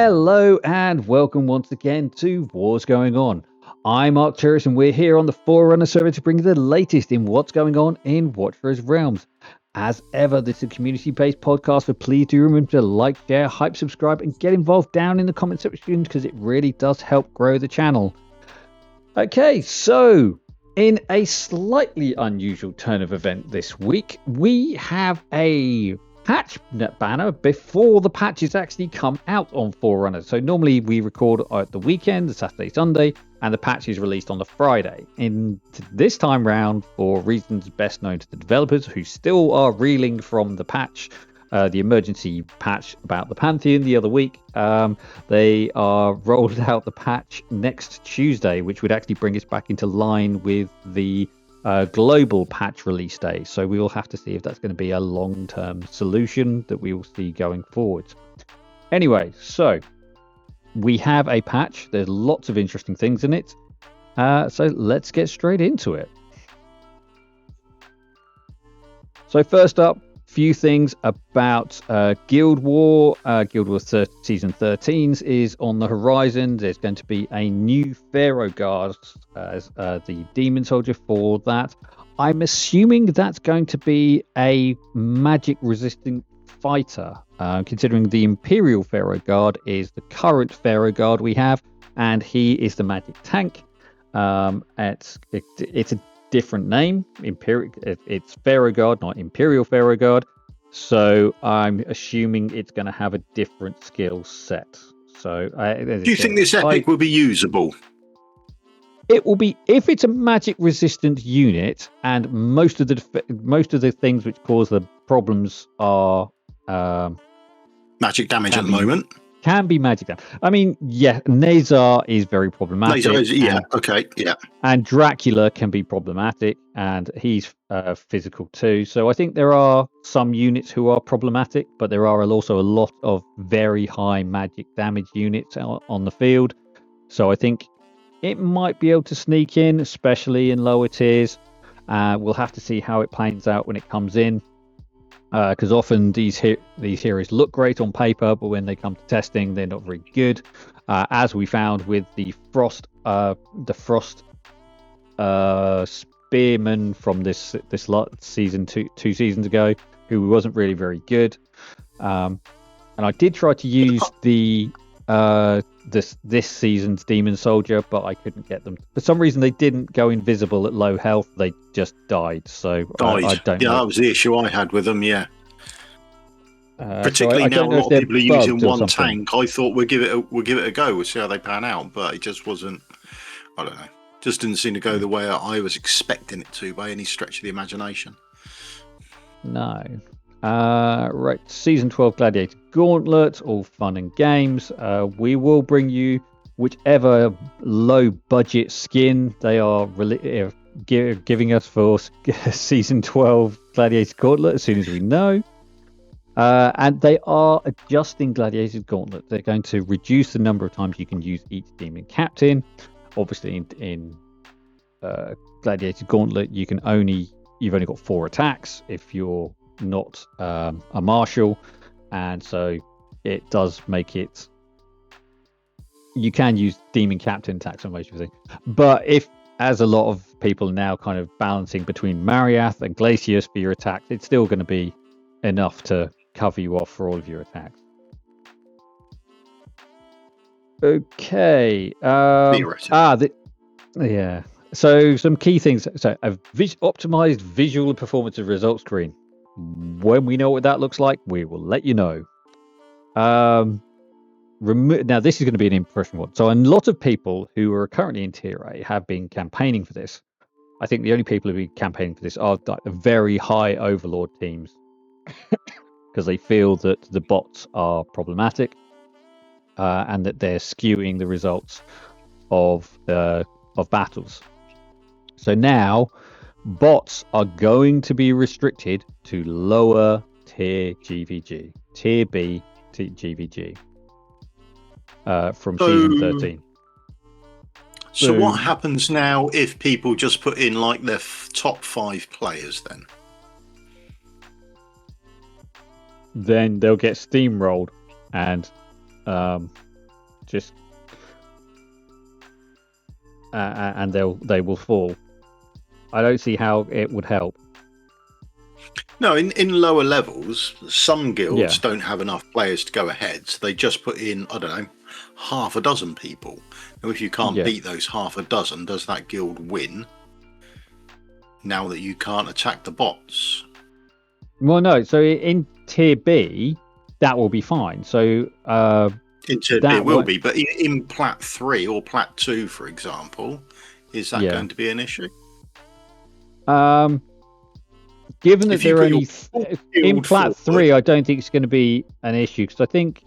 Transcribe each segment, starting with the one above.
Hello and welcome once again to Wars Going On. I'm Arcturus and we're here on the Forerunner server to bring you the latest in what's going on in Watchers Realms. As ever, this is a community-based podcast, so please do remember to like, share, hype, subscribe, and get involved down in the comment section because it really does help grow the channel. Okay, so in a slightly unusual turn of event this week, we have a patch banner before the patches actually come out on Forerunner. So normally we record at the weekend, the Saturday, Sunday, and the patch is released on the Friday. In this time round, for reasons best known to the developers who still are reeling from the patch, the emergency patch about the Pantheon the other week, they are rolled out the patch next Tuesday, which would actually bring us back into line with the global patch release day. So we will have to see if that's going to be a long-term solution that we will see going forward. Anyway, so we have a patch. There's lots of interesting things in it. So let's get straight into it. So first up, few things about Guild War. Guild War Season 13 is on the horizon. There's going to be a new Pharaoh Guard as the Demon Soldier for that. I'm assuming that's going to be a magic-resistant fighter, considering the Imperial Pharaoh Guard is the current Pharaoh Guard we have, and he is the magic tank. It's a different name. It's Pharaoh Guard, not Imperial Pharaoh Guard. So I'm assuming it's going to have a different skill set. So do you think this epic will be usable? It will be if it's a magic resistant unit, and most of the things which cause the problems are magic damage at the moment. Can be magic damage. I mean, yeah, Nazar is very problematic. And Dracula can be problematic, and he's physical too. So I think there are some units who are problematic, but there are also a lot of very high magic damage units on the field. So I think it might be able to sneak in, especially in lower tiers. We'll have to see how it plans out when it comes in. Because often these heroes look great on paper, but when they come to testing, they're not very good. As we found with the Frost Spearman from this season two seasons ago, who wasn't really very good. And I did try to use the this season's Demon Soldier, but I couldn't get them. For some reason, they didn't go invisible at low health. They just died. So I don't know. That was the issue I had with them. Yeah. Particularly now, a lot of people are using one tank. I thought we'll give it a go. We'll see how they pan out, but it just wasn't. I don't know. Just didn't seem to go the way I was expecting it to by any stretch of the imagination. No. Right, Season 12 Gladiator Gauntlet, all fun and games. We will bring you whichever low-budget skin they are giving us for Season 12 Gladiator Gauntlet as soon as we know. And they are adjusting Gladiator Gauntlet. They're going to reduce the number of times you can use each Demon Captain. Obviously, in Gladiator Gauntlet, you've only got 4 attacks if you're not a marshal, and so it does make it you can use Demon Captain attacks on most of the thing. But if, as a lot of people now kind of balancing between Mariath and Glacius for your attacks, it's still going to be enough to cover you off for all of your attacks. Okay. Yeah. So some key things. So a optimized visual and performance of result screen. When we know what that looks like, we will let you know. Now, this is going to be an impression one. So a lot of people who are currently in Tier A have been campaigning for this. I think the only people who have been campaigning for this are the very high Overlord teams because they feel that the bots are problematic and that they're skewing the results of battles. So now, bots are going to be restricted to lower tier GvG, tier B to GvG from season 13. So what happens now if people just put in like their top 5 players then? Then they'll get steamrolled and just and they will fall. I don't see how it would help. No, in lower levels, some guilds don't have enough players to go ahead, so they just put in, I don't know, half a dozen people. Now, if you can't beat those half a dozen, does that guild win? Now that you can't attack the bots? Well, no. So in Tier B, that will be fine. So in Tier B it will be, but in Plat 3 or Plat 2, for example, is that going to be an issue? Given that they're only in Plat 3, I don't think it's going to be an issue, because I think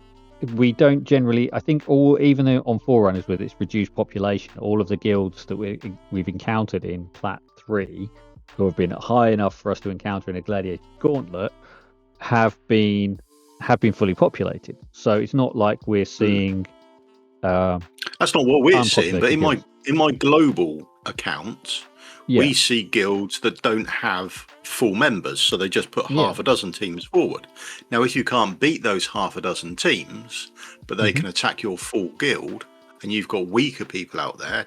we don't generally. I think even on Forerunners with its reduced population, all of the guilds that we've encountered in Plat 3, who have been high enough for us to encounter in a Gladiator Gauntlet, have been fully populated. So it's not like we're seeing. That's not what we're seeing, but in my global account. We see guilds that don't have full members, so they just put half a dozen teams forward. Now, if you can't beat those half a dozen teams, but they can attack your full guild, and you've got weaker people out there,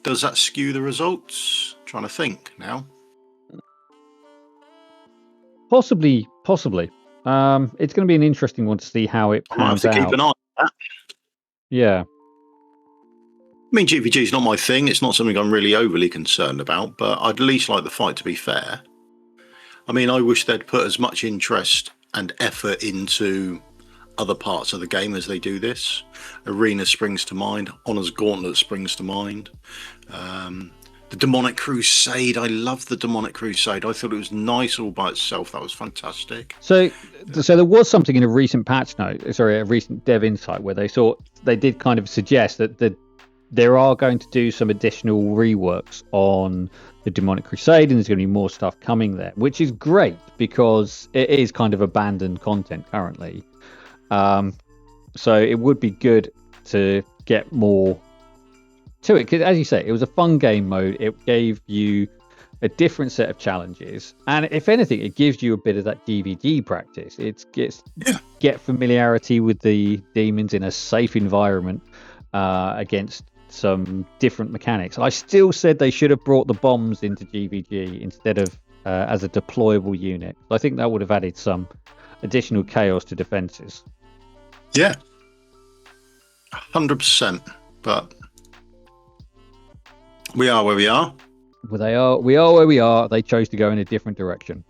does that skew the results? I'm trying to think now. Possibly. It's going to be an interesting one to see how it pans out. Keep an eye on that. Yeah. I mean, GvG is not my thing. It's not something I'm really overly concerned about, but I'd at least like the fight to be fair. I mean, I wish they'd put as much interest and effort into other parts of the game as they do this. Arena springs to mind. Honor's Gauntlet springs to mind. The Demonic Crusade. I love the Demonic Crusade. I thought it was nice all by itself. That was fantastic. So there was something in a recent patch note, a recent dev insight, where they did kind of suggest that there are going to do some additional reworks on the Demonic Crusade, and there's going to be more stuff coming there, which is great because it is kind of abandoned content currently. So it would be good to get more to it, because as you say, it was a fun game mode. It gave you a different set of challenges, and if anything, it gives you a bit of that GvG practice. Get familiarity with the demons in a safe environment against some different mechanics. I still said they should have brought the bombs into GvG instead of as a deployable unit. I think that would have added some additional chaos to defenses. Yeah, 100%. But we are where we are. We are where we are. They chose to go in a different direction.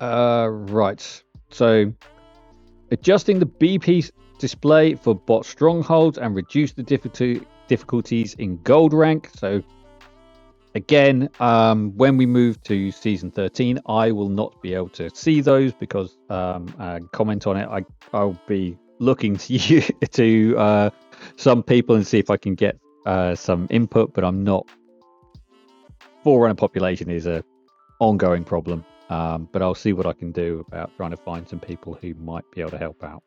Right. So adjusting the BP display for bot strongholds and reduce the difficulties in gold rank. So again, when we move to season 13, I will not be able to see those because comment on it. I'll be looking to you to some people and see if I can get some input, but I'm not. Forerunner population is a ongoing problem, but I'll see what I can do about trying to find some people who might be able to help out.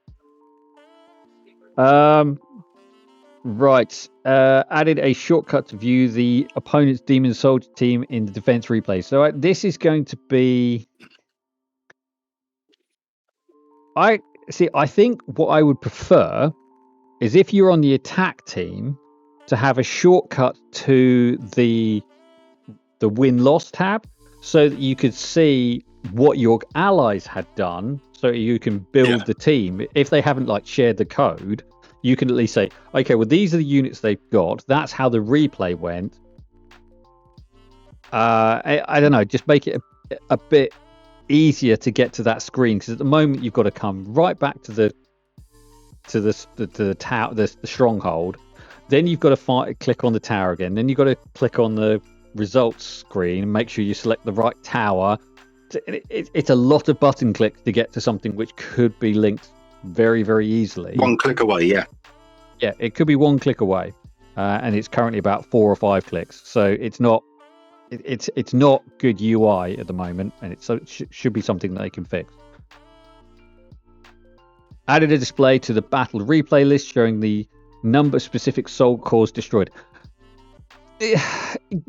Right. Added a shortcut to view the opponent's demon soldier team in the defense replay. So this is going to be. I think what I would prefer is if you're on the attack team to have a shortcut to the win-loss tab, so that you could see what your allies had done, so you can build the team. If they haven't shared the code, you can at least say, okay, well, these are the units they've got. That's how the replay went. I don't know, just make it a bit easier to get to that screen, because at the moment you've got to come right back to the tower, the stronghold. Then you've got to click on the tower again. Then you've got to click on the results screen and make sure you select the right tower. It's a lot of button clicks to get to something which could be linked very, very easily. One click away, yeah, it could be one click away, and it's currently about 4 or 5 clicks. So it's not good UI at the moment, and it should be something that they can fix. Added a display to the battle replay list showing the number of specific soul cores destroyed.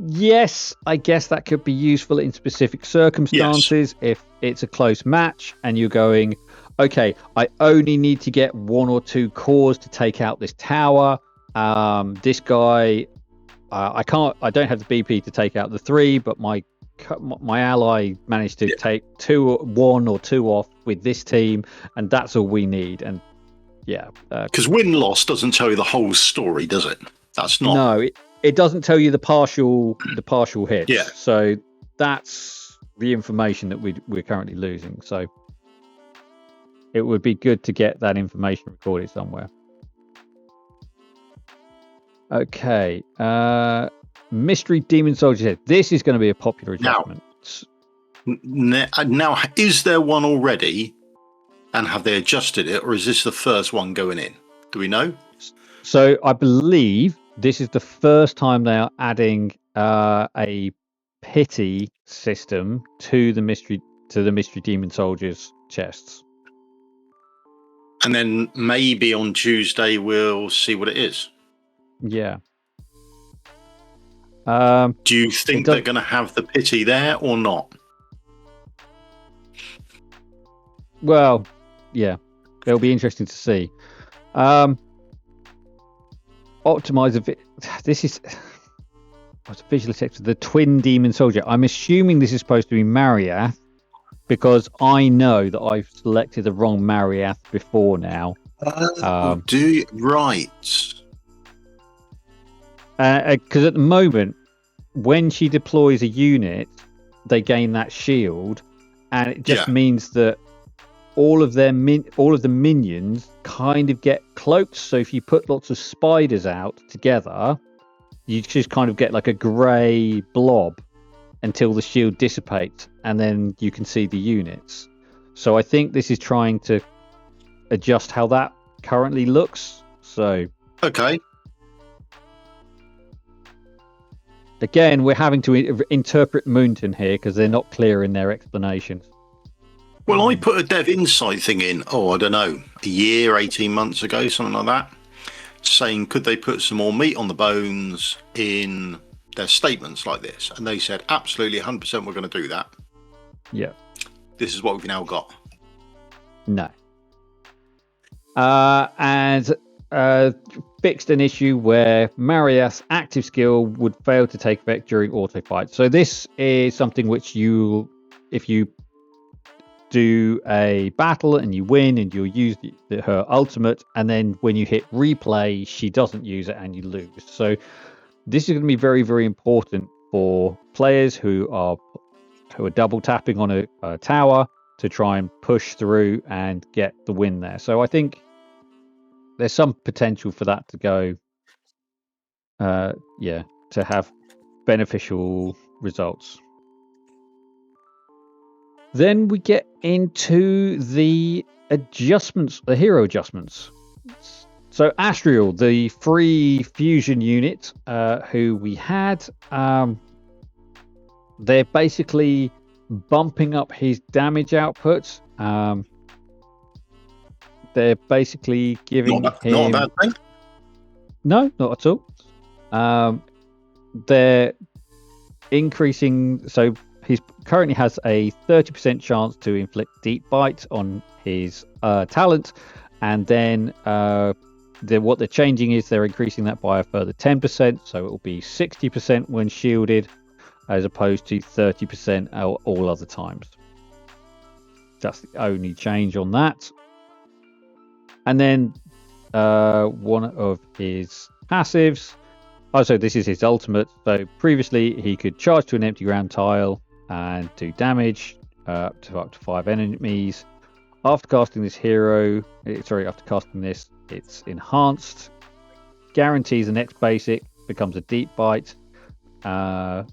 Yes, I guess that could be useful in specific circumstances. If it's a close match and you're going, okay, I only need to get 1 or 2 cores to take out this tower. This guy, I don't have the BP to take out the 3, but my ally managed to take 1 or 2 off with this team, and that's all we need. And yeah, because win-loss doesn't tell you the whole story, does it? That's not. No, it doesn't tell you the partial hits. Yeah. So that's the information that we're currently losing. So it would be good to get that information recorded somewhere. Okay. Mystery Demon Soldier head. This is going to be a popular adjustment. Now, is there one already, and have they adjusted it, or is this the first one going in? Do we know? So I believe this is the first time they are adding a pity system to the mystery Demon Soldiers chests. And then maybe on Tuesday we'll see what it is. Yeah. Do you think they're going to have the pity there or not? Well, yeah, it'll be interesting to see. Optimizer. This is what's a visual effect of the twin demon soldier. I'm assuming this is supposed to be Mariath because I know that I've selected the wrong Mariath before now. Do you? Right. Because at the moment, when she deploys a unit, they gain that shield, and it just means that all of the minions kind of get cloaked. So if you put lots of spiders out together, you just kind of get like a grey blob until the shield dissipates, and then you can see the units. So I think this is trying to adjust how that currently looks. So okay. Again, we're having to interpret Moonton here because they're not clear in their explanations. Well, I put a dev insight thing in, I don't know, a year, 18 months ago, something like that, saying could they put some more meat on the bones in their statements like this? And they said, absolutely, 100% we're going to do that. Yeah. This is what we've now got. No. And fixed an issue where Mariath's active skill would fail to take effect during auto fight. So this is something which if you do a battle and you win and you'll use her ultimate, and then when you hit replay she doesn't use it and you lose. So this is going to be very, very important for players who are double tapping on a tower to try and push through and get the win there. So I think there's some potential for that to go to have beneficial results. Then we get into the adjustments, the hero adjustments. So Astrael, the free fusion unit, who we had, they're basically bumping up his damage output. They're basically giving him... Not a bad thing. No, not at all. They're increasing... So he currently has a 30% chance to inflict deep bite on his talent, and then what they're changing is they're increasing that by a further 10%, so it will be 60% when shielded, as opposed to 30% all other times. That's the only change on that. And then one of his passives. So this is his ultimate. So previously he could charge to an empty ground tile and do damage up to 5 enemies. After casting this, it's enhanced. Guarantees the next basic, becomes a deep bite. So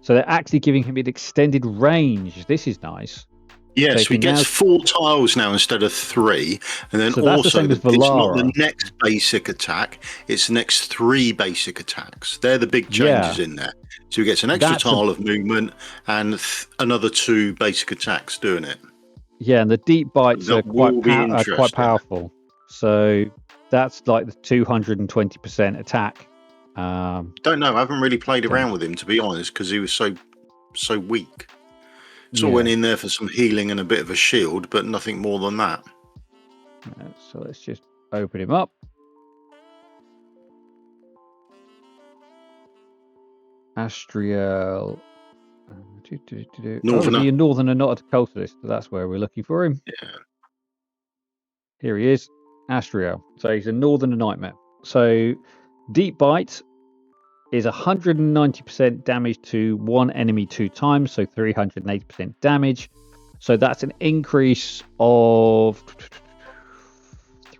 they're actually giving him an extended range. This is nice. Yes, so he gets 4 tiles now instead of 3, and then also it's not the next basic attack; it's the next 3 basic attacks. They're the big changes in there. So he gets an extra tile of movement and another 2 basic attacks doing it. Yeah, and the deep bites are quite powerful. So that's like the 220% attack. Don't know. I haven't really played around with him, to be honest, because he was so weak. Sort of went in there for some healing and a bit of a shield, but nothing more than that. So let's just open him up. Astrael. Northerner. Is he a northerner, not a cultist? That's where we're looking for him. Yeah. Here he is, Astrael. So he's a northerner nightmare. So deep bite is 190% damage to one enemy 2 times, so 380% damage. So that's an increase of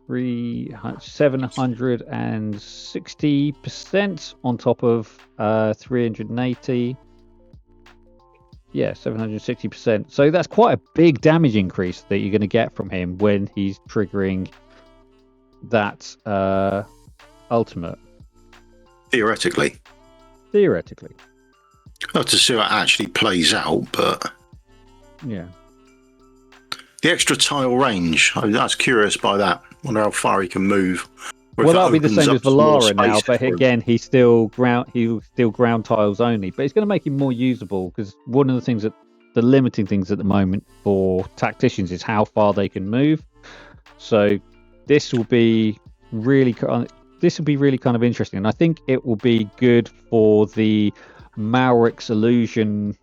760% on top of 380. Yeah, 760%. So that's quite a big damage increase that you're going to get from him when he's triggering that ultimate. Theoretically. I'll have to see how it actually plays out, but yeah. The extra tile range, that's curious by that. Wonder how far he can move. Well, that'll be the same as Lyra now, but again, he's still ground tiles only. But it's going to make him more usable, because one of the things the limiting things at the moment for tacticians is how far they can move. So this will be really kind of interesting, and I think it will be good for the Malric's illusion,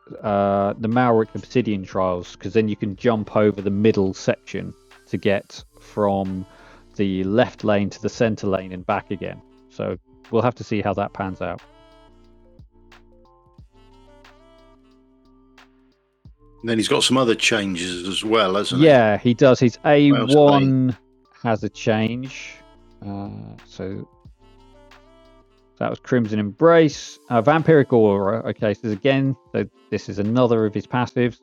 the Malric Obsidian trials, because then you can jump over the middle section to get from the left lane to the center lane and back again. So we'll have to see how that pans out. And then he's got some other changes as well, hasn't he? Yeah, he does. His A1 has a change. So that was Crimson Embrace. Vampiric Aura. Okay, so this is another of his passives.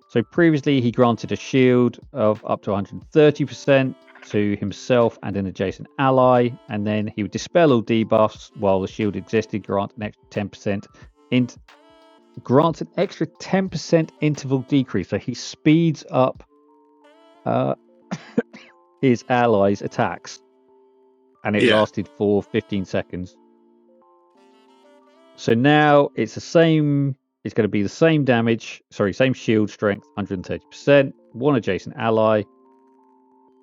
So previously he granted a shield of up to 130% to himself and an adjacent ally, and then he would dispel all debuffs while the shield existed, grant an extra 10% interval decrease. So he speeds up his allies' attacks, and it lasted for 15 seconds. So now it's the same. It's going to be the same damage. Same shield strength, 130%. One adjacent ally,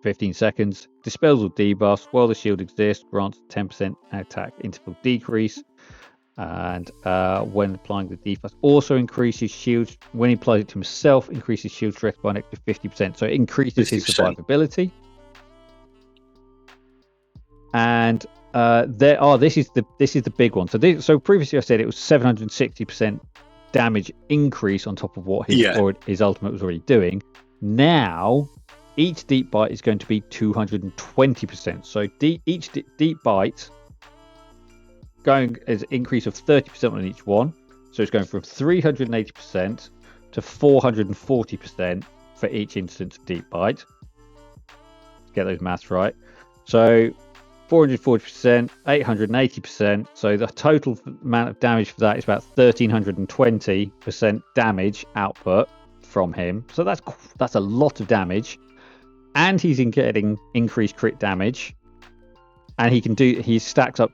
15 seconds. Dispels all debuffs while the shield exists. Grants 10% attack interval decrease. And when applying the debuff, also increases shield. When he applies it to himself, increases shield strength by an extra 50%. So it increases 50%. His survivability. And this is the big one. So previously I said it was 760% damage increase on top of what his ultimate was already doing. Now each deep bite is going to be 220%. So each deep bite going as an increase of 30% on each one. So it's going from 380% to 440% for each instance of deep bite. Let's get those maths right. So 440%, 880%. So the total amount of damage for that is about 1320% damage output from him. So that's a lot of damage, and he's getting increased crit damage, and he stacks up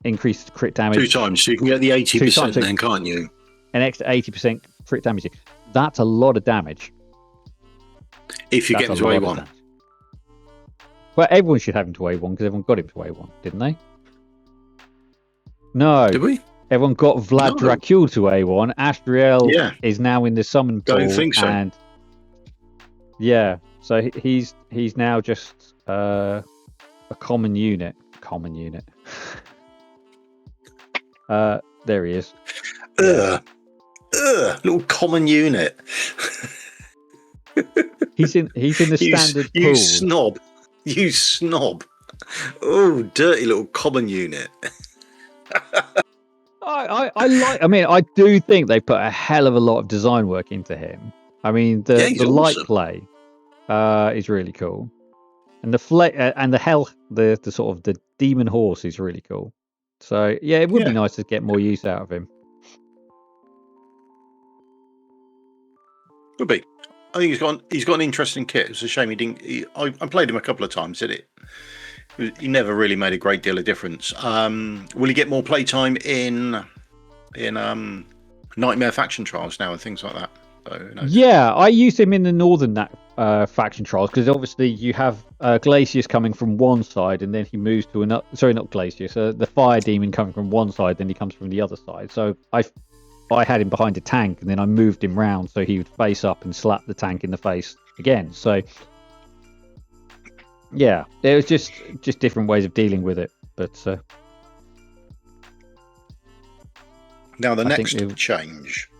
increased crit damage 2 times. So you can get the 80% then, can't you? An extra 80% crit damage. That's a lot of damage. If you get him to A1. Well, everyone should have him to A1 because everyone got him to A1, didn't they? No. Did we? Everyone got Vlad Dracul to A1. Astrael is now in the summon pool. Don't think so. And so he's now just a common unit. There he is. Little common unit. He's in the standard pool. You snob. Oh, dirty little common unit. I do think they put a hell of a lot of design work into him. I mean, the light play is really cool. And the sort of the demon horse is really cool. So yeah, it would be nice to get more use out of him. Would be. I think he's got an interesting kit. It's a shame he didn't. I played him a couple of times. He never really made a great deal of difference. Will he get more playtime in Nightmare faction trials now and things like that. So, who knows? Yeah, I use him in the northern faction trials because obviously you have Glacius coming from one side and then he moves to another. Sorry, not Glacius. The fire demon coming from one side, then he comes from the other side. So I had him behind a tank and then I moved him round so he would face up and slap the tank in the face again. So yeah, it was just different ways of dealing with it. But now the next change.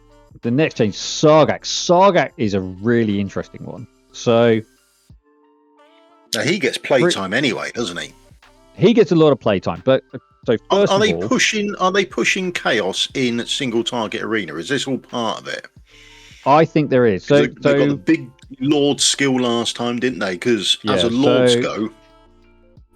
The next change, Sargak. Sargak is a really interesting one. So now he gets playtime anyway, doesn't he? He gets a lot of playtime. But so first are they pushing chaos in single target arena? Is this all part of it? I think there is. So they got the big Lord skill last time, didn't they? Because as a Lords go,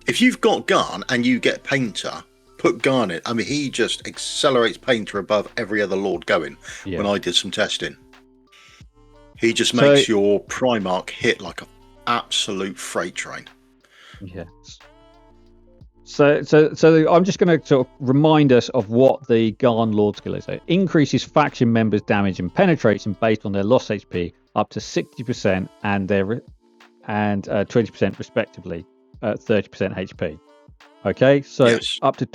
if you've got Garn and you get Painter, put Garn in. I mean, he just accelerates Painter above every other Lord going. When I did some testing, he just makes your Primarch hit like an absolute freight train. Yes. So I'm just going to sort of remind us of what the Garn Lord skill is. So it increases faction members' damage and penetration based on their lost HP up to 60% and 20% respectively at 30% HP. Okay, so up to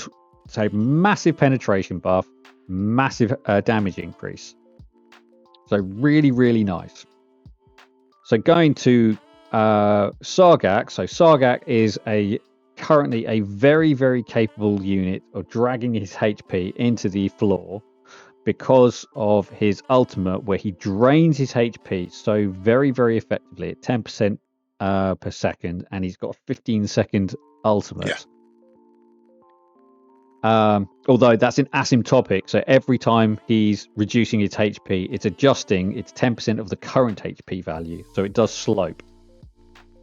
massive penetration buff, massive damage increase. So really, really nice. So going to Sargak. So Sargak is currently a very, very capable unit of dragging his HP into the floor because of his ultimate, where he drains his HP so very, very effectively at 10% per second, and he's got a 15-second ultimate. Although that's an asymptotic, so every time he's reducing its HP, it's adjusting its 10% of the current HP value, so it does slope.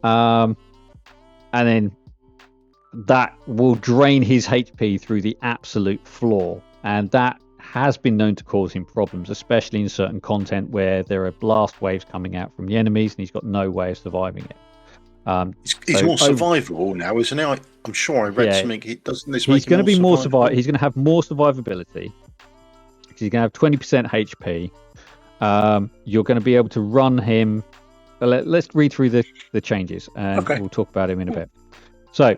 And then that will drain his HP through the absolute floor, and that has been known to cause him problems, especially in certain content where there are blast waves coming out from the enemies and he's got no way of surviving it. He's more survivable now, isn't he? I'm sure I read something. He's going to be more survivable. He's going to have more survivability because he's going to have 20% HP. You're going to be able to run him. Let's read through the changes and we'll talk about him in a bit. So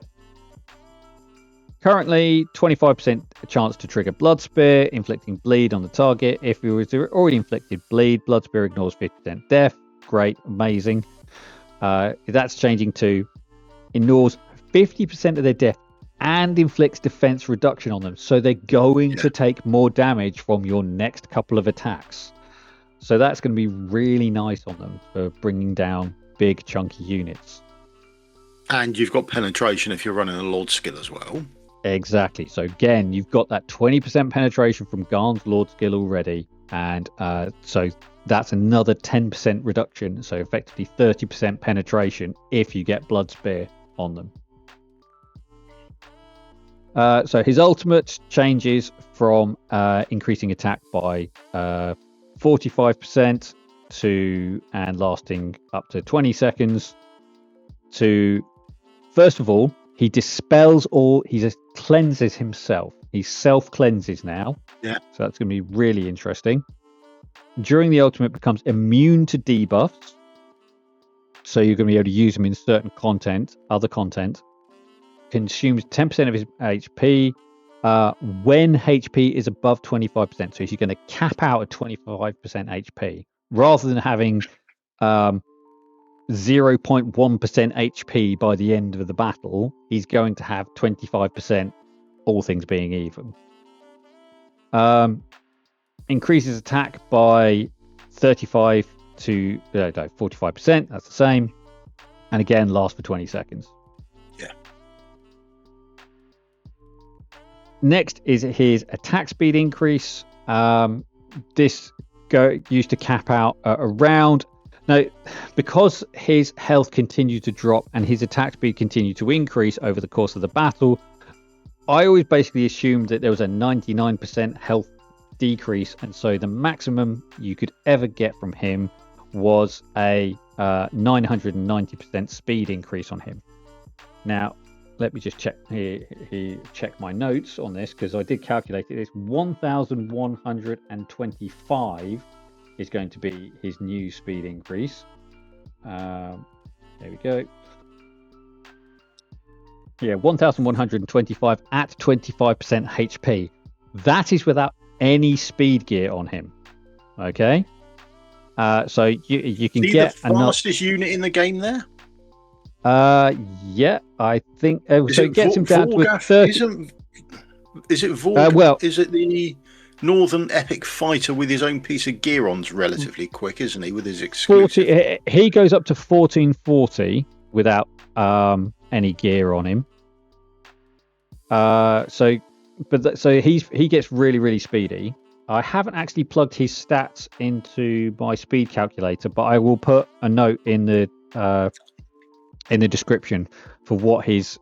currently 25% chance to trigger Blood Spear, inflicting bleed on the target. If he was already inflicted bleed, Blood Spear ignores 50% death. Great, amazing. That's changing to ignores 50% of their death and inflicts defense reduction on them. So they're going to take more damage from your next couple of attacks. So that's going to be really nice on them for bringing down big chunky units. And you've got penetration if you're running a Lord skill as well. Exactly. So again, you've got that 20% penetration from Garn's Lord skill already. And so that's another 10% reduction. So effectively 30% penetration if you get Blood Spear on them. So his ultimate changes from increasing attack by 45% and lasting up to 20 seconds to, first of all, he dispels he just cleanses himself. He self-cleanses now. Yeah. So that's going to be really interesting. During the ultimate, becomes immune to debuffs. So you're going to be able to use him in certain other content. Consumes 10% of his HP when HP is above 25%. So he's going to cap out at 25% HP rather than having 0.1% HP by the end of the battle. He's going to have 25%, all things being even. Increases attack by 35 to 45%. That's the same. And again, lasts for 20 seconds. Yeah. Next is his attack speed increase. This used to cap out around. Now, because his health continued to drop and his attack speed continued to increase over the course of the battle, I always basically assumed that there was a 99% health decrease, and so the maximum you could ever get from him was a 990% speed increase on him. Now, let me just check check my notes on this, because I did calculate it. It's 1,125 is going to be his new speed increase. There we go. Yeah, 1,125 at 25% HP. That is without any speed gear on him. Okay. So you can get the fastest unit in the game there. Yeah, I think so. It gets him down to 30. Is it Vorg? Is it the Northern Epic Fighter with his own piece of gear on's relatively quick, isn't he? With his exclusive. He goes up to 1440 without any gear on him. So he gets really, really speedy. I haven't actually plugged his stats into my speed calculator, but I will put a note in the description for what his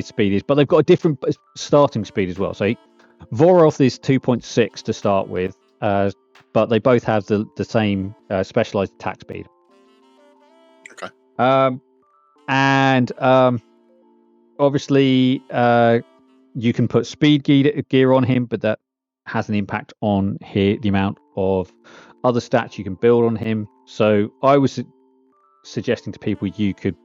speed is. But they've got a different starting speed as well. So Voroth is 2.6 to start with, but they both have the same specialized attack speed. Okay. And obviously you can put speed gear on him, but that has an impact on the amount of other stats you can build on him. So I was suggesting to people you could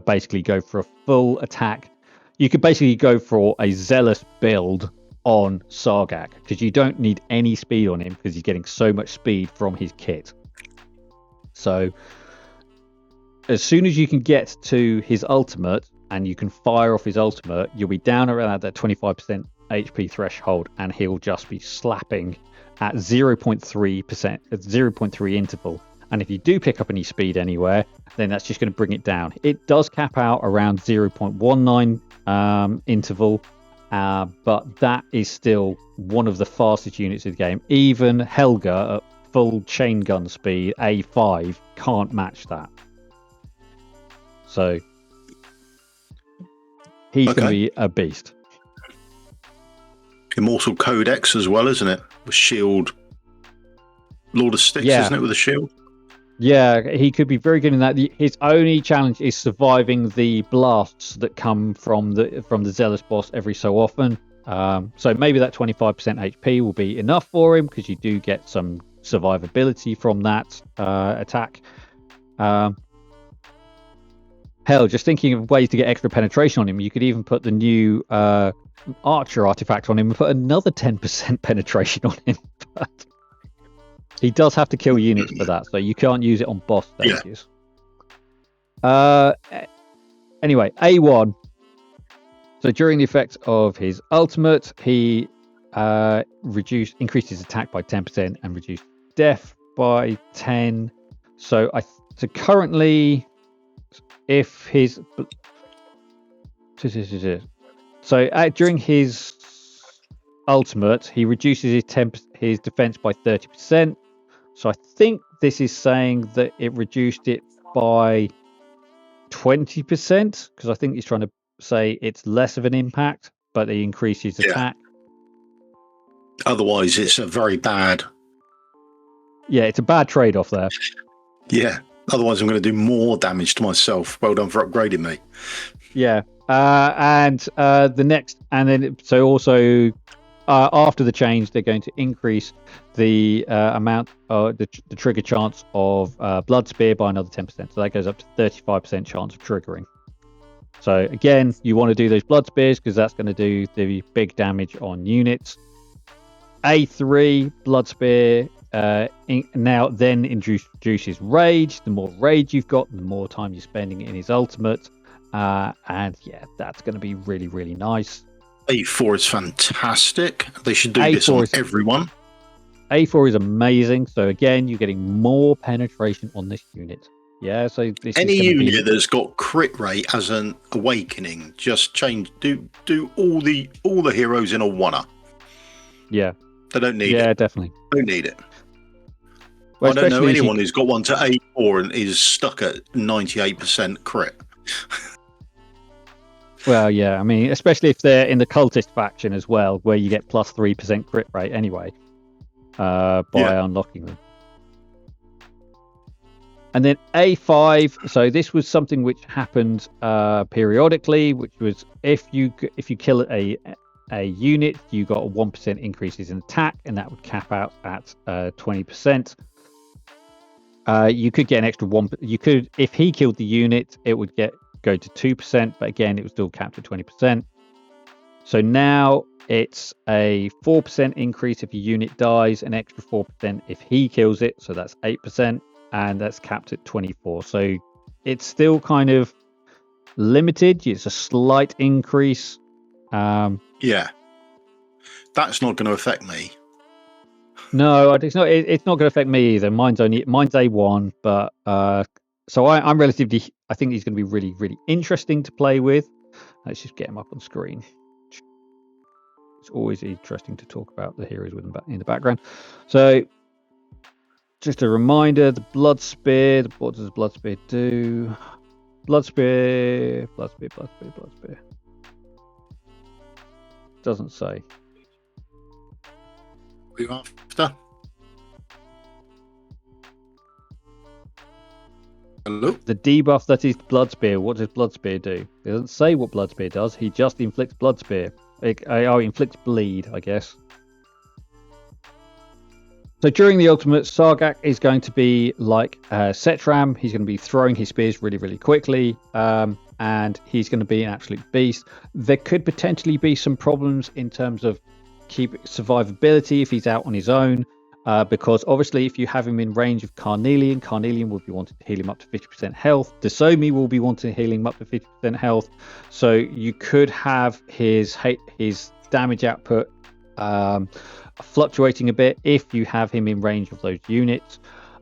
basically go for a full attack. You could basically go for a zealous build on Sargak, because you don't need any speed on him because he's getting so much speed from his kit. So as soon as you can get to his ultimate and you can fire off his ultimate, you'll be down around that 25% HP threshold, and he'll just be slapping at 0.3%, at 0.3 interval. And if you do pick up any speed anywhere, then that's just going to bring it down. It does cap out around 0.19 interval, but that is still one of the fastest units of the game. Even Helga at full chain gun speed, A5, can't match that. So he's going to be a beast. Immortal Codex as well, isn't it? With shield. Lord of Sticks, isn't it, with a shield? Yeah, he could be very good in that. His only challenge is surviving the blasts that come from the Zealous boss every so often. So maybe that 25% HP will be enough for him, because you do get some survivability from that attack. Hell, just thinking of ways to get extra penetration on him, you could even put the new Archer artifact on him and put another 10% penetration on him. But he does have to kill units for that, so you can't use it on boss stages. Yeah. Anyway, A1. So during the effect of his ultimate, he increased his attack by 10% and reduced death by 10. So currently, if his during his ultimate, he reduces his defense by 30%. So I think this is saying that it reduced it by 20%, because I think he's trying to say it's less of an impact, but he increases attack. Otherwise, it's a very bad. Yeah, it's a bad trade-off there. Yeah. Otherwise, I'm going to do more damage to myself. Well done for upgrading me. Yeah. After the change, they're going to increase the amount, the trigger chance of Blood Spear by another 10%. So that goes up to 35% chance of triggering. So again, you want to do those Blood Spears because that's going to do the big damage on units. A3 Blood Spear now then introduces Rage. The more Rage you've got, the more time you're spending in his ultimate. And yeah, that's going to be really, really nice. A4 is fantastic. They should do this on everyone. A4 is amazing. So again, you're getting more penetration on this unit. Yeah, so this any unit that's got crit rate as an awakening, just change. Do all the heroes in a oneer. Yeah, they don't need it. Yeah, definitely don't need it. Well, I don't know anyone who's got one to A4 and is stuck at 98% crit. Well, yeah, I mean, especially if they're in the cultist faction as well, where you get plus 3% crit rate anyway by unlocking them. And then A5. So this was something which happened periodically, which was if you kill a unit, you got a 1% increases in attack, and that would cap out at 20%. You could get an extra 1. You could, if he killed the unit, it would go to 2%, but again, it was still capped at 20%. So now it's a 4% increase if your unit dies, an extra 4% if he kills it, so that's 8%, and that's capped at 24. So it's still kind of limited. It's a slight increase. Yeah, that's not going to affect me. No, it's not. It's not going to affect me either. Mine's A1, but so I'm relatively. I think he's going to be really, really interesting to play with. Let's just get him up on screen. It's always interesting to talk about the heroes with in the background. So, just a reminder: the Blood Spear. What does Blood Spear do? Blood Spear. Doesn't say. What are you after? Hello? The debuff that is Blood Spear. What does Blood Spear do? It doesn't say what Blood Spear does. He just inflicts Blood Spear. Inflicts bleed, I guess. So during the ultimate, Sargak is going to be like Setram. He's going to be throwing his spears really, really quickly. And he's going to be an absolute beast. There could potentially be some problems in terms of survivability if he's out on his own. Because obviously if you have him in range of Carnelian will be wanting to heal him up to 50% health. Desomi will be wanting to heal him up to 50% health. So you could have his damage output fluctuating a bit if you have him in range of those units.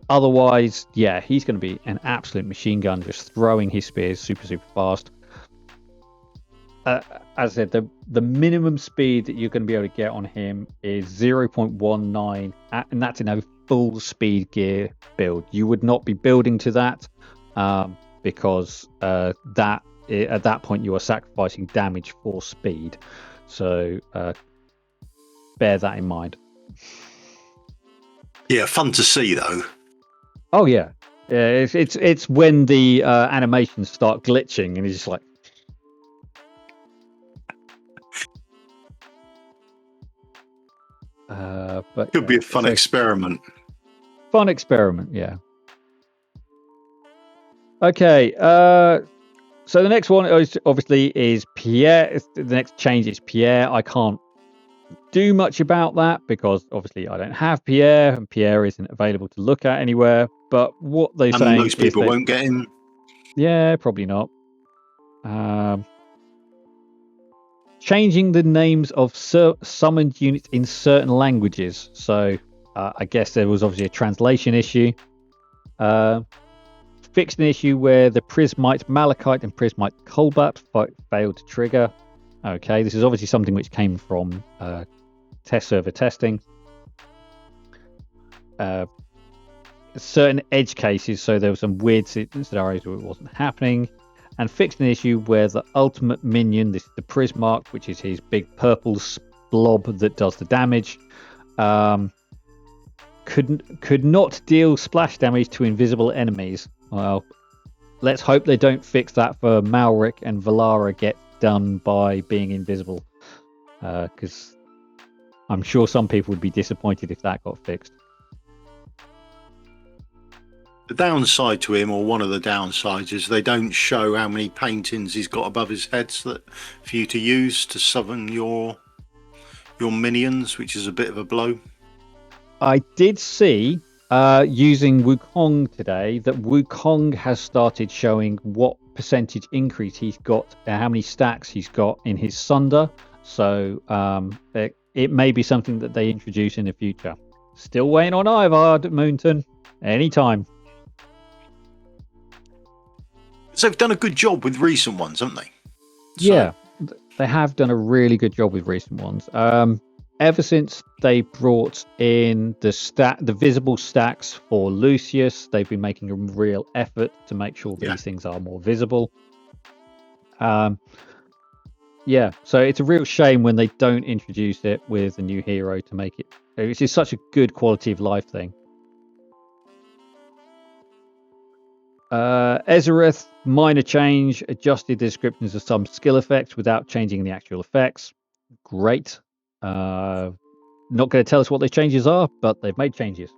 Otherwise, yeah, he's going to be an absolute machine gun, just throwing his spears super, super fast. As I said, the minimum speed that you're going to be able to get on him is 0.19, and that's in a full speed gear build. You would not be building to that because at that point you are sacrificing damage for speed. So bear that in mind. Yeah, fun to see though. Oh yeah, it's when the animations start glitching and he's just like. But could be a fun experiment. Fun experiment, yeah. Okay, so the next one obviously is Pierre. The next change is Pierre. I can't do much about that because obviously I don't have Pierre, and Pierre isn't available to look at anywhere. But what they're saying most people won't get him. Yeah, probably not. Changing the names of summoned units in certain languages. So I guess there was obviously a translation issue. Fixed an issue where the Prismite Malachite and Prismite Cobalt failed to trigger. Okay, this is obviously something which came from test server testing. Certain edge cases, so there were some weird scenarios where it wasn't happening. And fixed an issue where the ultimate minion, this is the Prismark, which is his big purple blob that does the damage, could not deal splash damage to invisible enemies. Well, let's hope they don't fix that for Malric and Valara get done by being invisible, because I'm sure some people would be disappointed if that got fixed. The downside to him, or one of the downsides, is they don't show how many paintings he's got above his head for you to use to summon your minions, which is a bit of a blow. I did see using Wukong today that Wukong has started showing what percentage increase he's got, how many stacks he's got in his Sunder. So it may be something that they introduce in the future. Still waiting on Ivard, Moonton. Anytime. So they've done a good job with recent ones, haven't they? Yeah, they have done a really good job with recent ones. Ever since they brought in the visible stacks for Lucius, they've been making a real effort to make sure these things are more visible. So it's a real shame when they don't introduce it with a new hero to make it. It's just such a good quality of life thing. Ezareth, minor change, adjusted descriptions of some skill effects without changing the actual effects. Great. Not going to tell us what those changes are, but they've made changes.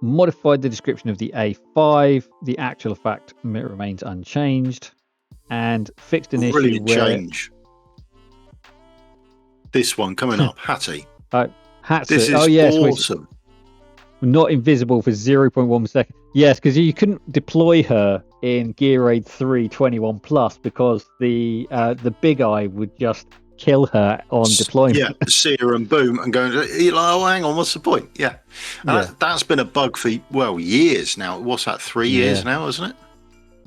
Modified the description of the A5. The actual effect remains unchanged. And fixed an issue Brilliant where... change. This one coming up, Hattie. Hatssut. This is awesome. Not invisible for 0.1 second. Yes, because you couldn't deploy her in Gear Raid 3 21 plus because the big eye would just kill her on deployment. Yeah, see her and boom, and going, oh, hang on, what's the point? Yeah. That's been a bug for, years now. What's that, 3 years now, isn't it?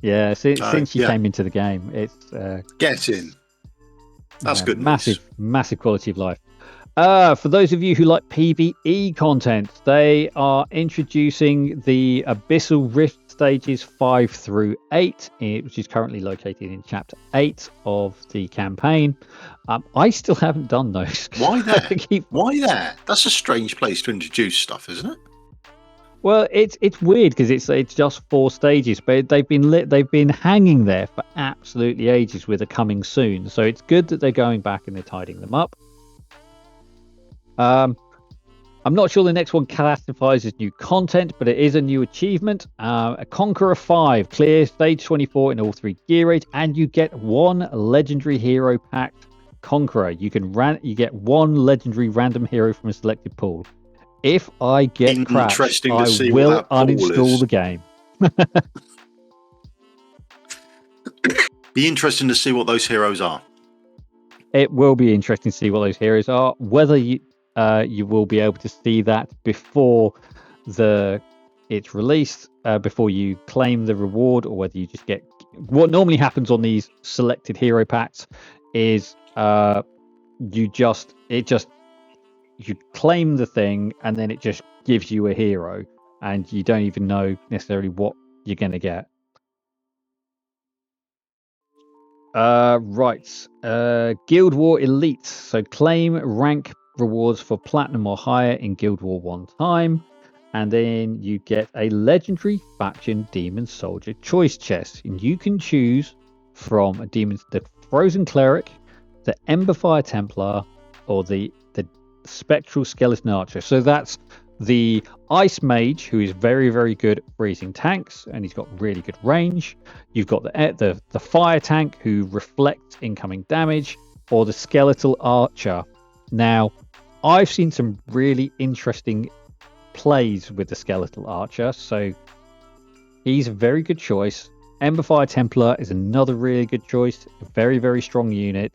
Yeah, since she came into the game. It's Get in. That's good news. Massive quality of life. For those of you who like PvE content, they are introducing the Abyssal Rift stages 5 through 8, which is currently located in Chapter 8 of the campaign. I still haven't done those. Why there? Why there? That's a strange place to introduce stuff, isn't it? Well, it's weird because it's just 4 stages, but they've been hanging there for absolutely ages with a coming soon. So it's good that they're going back and they're tidying them up. I'm not sure the next one classifies as new content, but it is a new achievement. A Conqueror 5, clear stage 24 in all 3 gear raids, and you get 1 legendary hero packed Conqueror. You get 1 legendary random hero from a selected pool. If I get crashed, I will uninstall the game. Be interesting to see what those heroes are. It will be interesting to see what those heroes are. Whether you will be able to see that before it's released, before you claim the reward, or whether you just get... What normally happens on these selected hero packs is you claim the thing and then it just gives you a hero and you don't even know necessarily what you're going to get. Right. Guild War Elite. So claim rank rewards for platinum or higher in Guild War 1 time. And then you get a legendary faction demon soldier choice chest. And you can choose from the Frozen Cleric, the Emberfire Templar, or the Spectral Skeleton Archer. So that's the Ice Mage, who is very, very good at freezing tanks, and he's got really good range. You've got the Fire Tank, who reflects incoming damage, or the Skeletal Archer. Now, I've seen some really interesting plays with the Skeletal Archer, so he's a very good choice. Emberfire Templar is another really good choice, a very, very strong unit.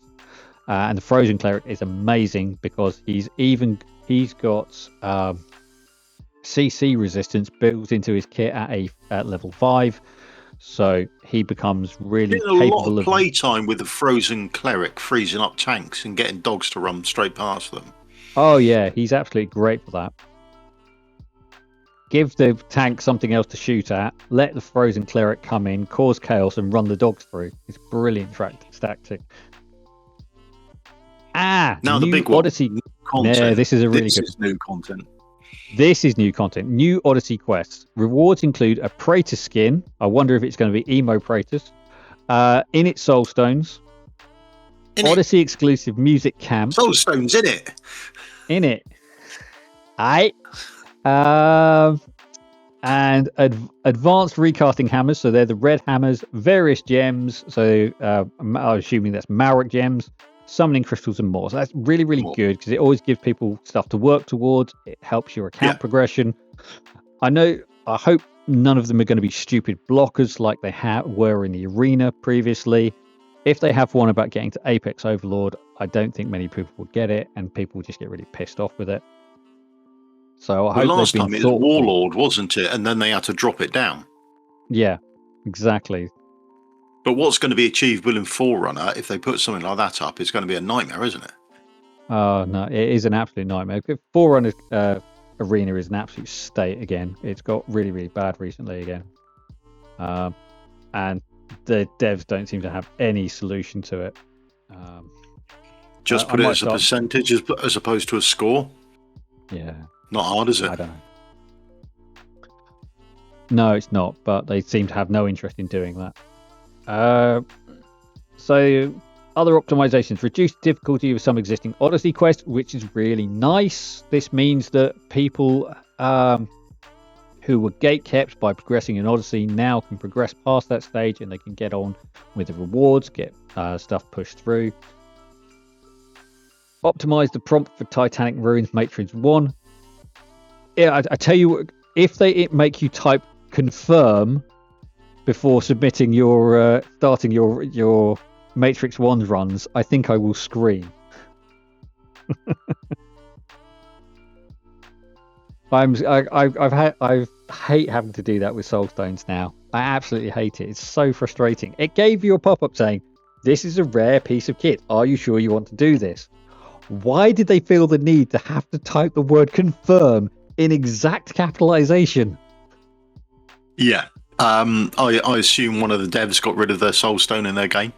And the Frozen Cleric is amazing because he's got CC resistance built into his kit at level 5, so he becomes really capable. A lot of playtime with the Frozen Cleric freezing up tanks and getting dogs to run straight past them. Oh yeah, he's absolutely great for that. Give the tank something else to shoot at, let the Frozen Cleric come in, cause chaos, and run the dogs through. It's brilliant tactic. Now the big one. Odyssey content. Yeah, this is a really good. This is new content. This is new content. New Odyssey quests. Rewards include a Praetor skin. I wonder if it's going to be emo Praetors. Init Soulstones. Odyssey exclusive music camp. Soulstones in it. In it. And advanced recasting hammers. So they're the red hammers. Various gems. So I'm assuming that's Marek gems. Summoning crystals and more. So that's really, really good because it always gives people stuff to work towards. It helps your account progression. I hope none of them are going to be stupid blockers like they were in the arena previously. If they have one about getting to Apex Overlord, I don't think many people will get it, and people will just get really pissed off with it. So I hope last time it was Warlord, wasn't it? And then they had to drop it down. Yeah, exactly. But what's going to be achievable in Forerunner, if they put something like that up, it's going to be a nightmare, isn't it? Oh, no, it is an absolute nightmare. Forerunner Arena is an absolute state again. It's got really, really bad recently again. And the devs don't seem to have any solution to it. Just put it as a percentage as opposed to a score? Yeah. Not hard, is it? I don't know. No, it's not, but they seem to have no interest in doing that. So other optimizations: reduce difficulty of some existing Odyssey quests, which is really nice. This means that people who were gatekept by progressing in Odyssey now can progress past that stage, and they can get on with the rewards, get stuff pushed through. Optimize the prompt for Titanic Ruins Matrix 1. Yeah, I tell you what, if they make you type confirm before submitting your starting your Matrix 1 runs, I think I will scream. I hate having to do that with Soulstones now. I absolutely hate it. It's so frustrating. It gave you a pop-up saying, "This is a rare piece of kit. Are you sure you want to do this?" Why did they feel the need to have to type the word confirm in exact capitalization? Yeah. I assume one of the devs got rid of their Soulstone in their game.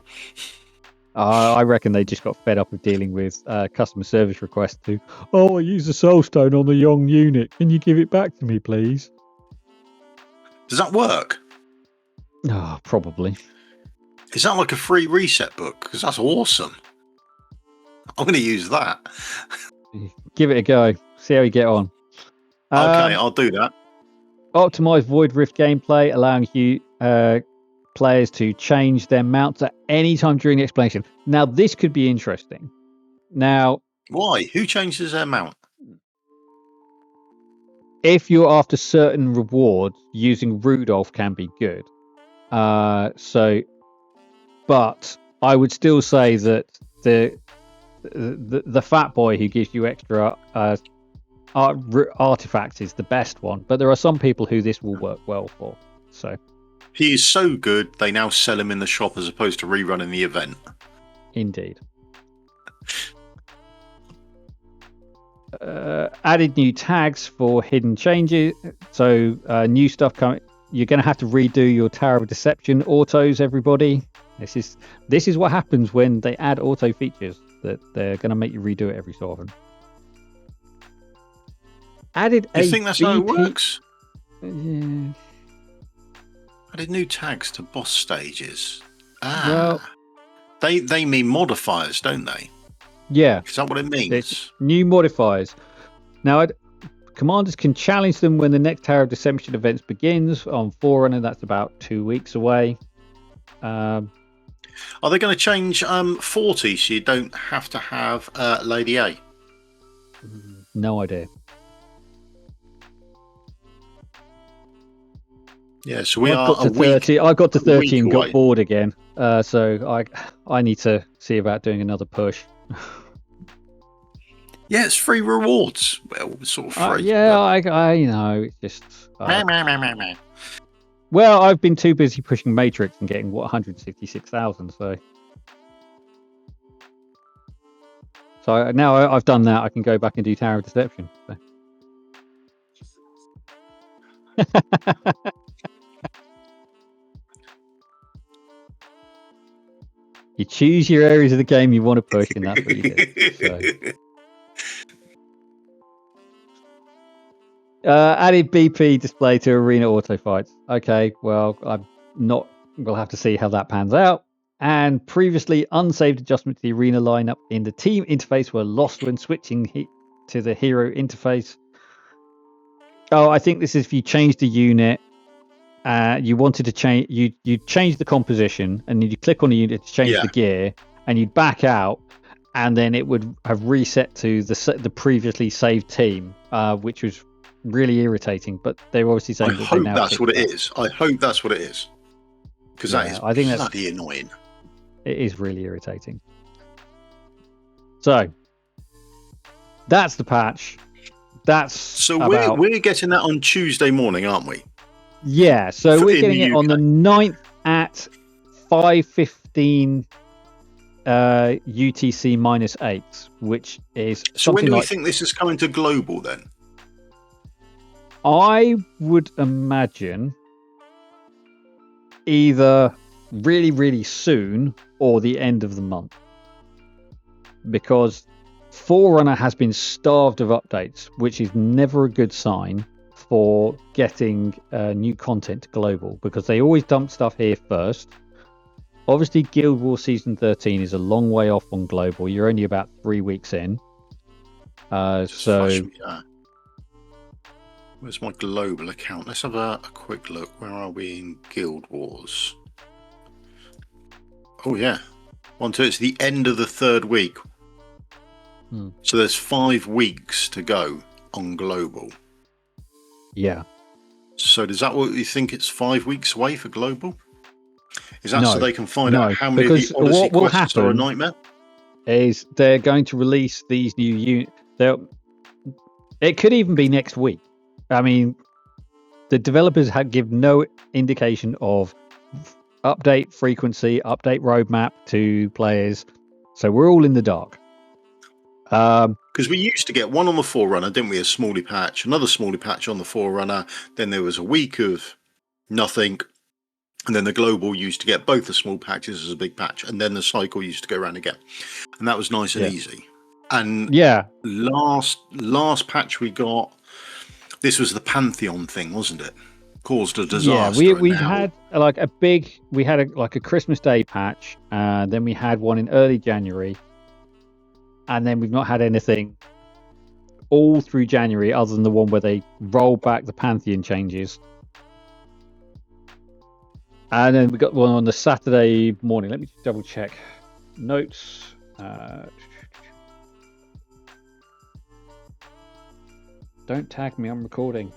I reckon they just got fed up with dealing with customer service requests to, "Oh, I use a Soulstone on the young unit. Can you give it back to me, please?" Does that work? Oh, probably. Is that like a free reset book? Because that's awesome. I'm going to use that. Give it a go. See how you get on. Okay, I'll do that. Optimize Void Rift gameplay, allowing you players to change their mounts at any time during the explanation. Now, this could be interesting. Now, why? Who changes their mount? If you're after certain rewards, using Rudolph can be good. But I would still say that the fat boy who gives you extra artifacts is the best one. But there are some people who this will work well for. So he is so good they now sell him in the shop as opposed to rerunning the event. Indeed. Added new tags for hidden changes. So new stuff coming. You're going to have to redo your Tower of Deception autos, everybody. This is what happens when they add auto features, that they're going to make you redo it every so often. Added you think that's how it works? Yeah. Added new tags to boss stages. Well, they mean modifiers, don't they? Yeah. Is that what it means? It's new modifiers. Now, commanders can challenge them when the next Tower of Deception events begins on Forerunner. That's about 2 weeks away. Are they going to change 40 so you don't have to have Lady A? No idea. Yeah, so we I got to 30. I got to 30 and got bored again. So I need to see about doing another push. Yeah, it's free rewards. Well, sort of free. Yeah, I know. It's just. Well, I've been too busy pushing Matrix and getting 166,000. So now I've done that. I can go back and do Tower of Deception. So. You choose your areas of the game you want to push, and that's what you do. So. Added BP display to arena auto fights. Okay, well, we'll have to see how that pans out. And previously unsaved adjustments to the arena lineup in the team interface were lost when switching to the hero interface. Oh, I think this is if you changed the unit. You wanted to change. You change the composition, and you click on the unit to change the gear, and you'd back out, and then it would have reset to the previously saved team, which was really irritating. But they're obviously saying I hope that's what it is. I hope that's what it is, because that is bloody annoying. It is really irritating. So that's the patch. We're getting that on Tuesday morning, aren't we? Yeah, so we're getting it on the 9th at 5:15 UTC -8, which is so when do we think this is coming to global then? I would imagine either really, really soon or the end of the month, because Forerunner has been starved of updates, which is never a good sign for getting new content to global, because they always dump stuff here first. Obviously, Guild Wars Season 13 is a long way off on global. You're only about 3 weeks in. Where's my global account? Let's have a quick look. Where are we in Guild Wars? Oh, yeah. It's the end of the 3rd week. So there's 5 weeks to go on global. Yeah. So does that what you think it's 5 weeks away for global? Is that No, so they can find out how many because of the Odyssey what will quests are a happen nightmare? is they're going to release these new units. It could even be next week. I mean, the developers give no indication of update frequency, update roadmap to players. So we're all in the dark. Because we used to get one on the Forerunner, didn't we? A Smalley patch, another Smalley patch on the Forerunner. Then there was a week of nothing. And then the global used to get both the small patches as a big patch. And then the cycle used to go around again. And that was nice and easy. And last patch we got, this was the Pantheon thing, wasn't it? Caused a disaster. Yeah, we've had like a Christmas Day patch. Then we had one in early January. And then we've not had anything all through January other than the one where they roll back the Pantheon changes. And then we got one on the Saturday morning. Let me just double check. Notes. Don't tag me, I'm recording.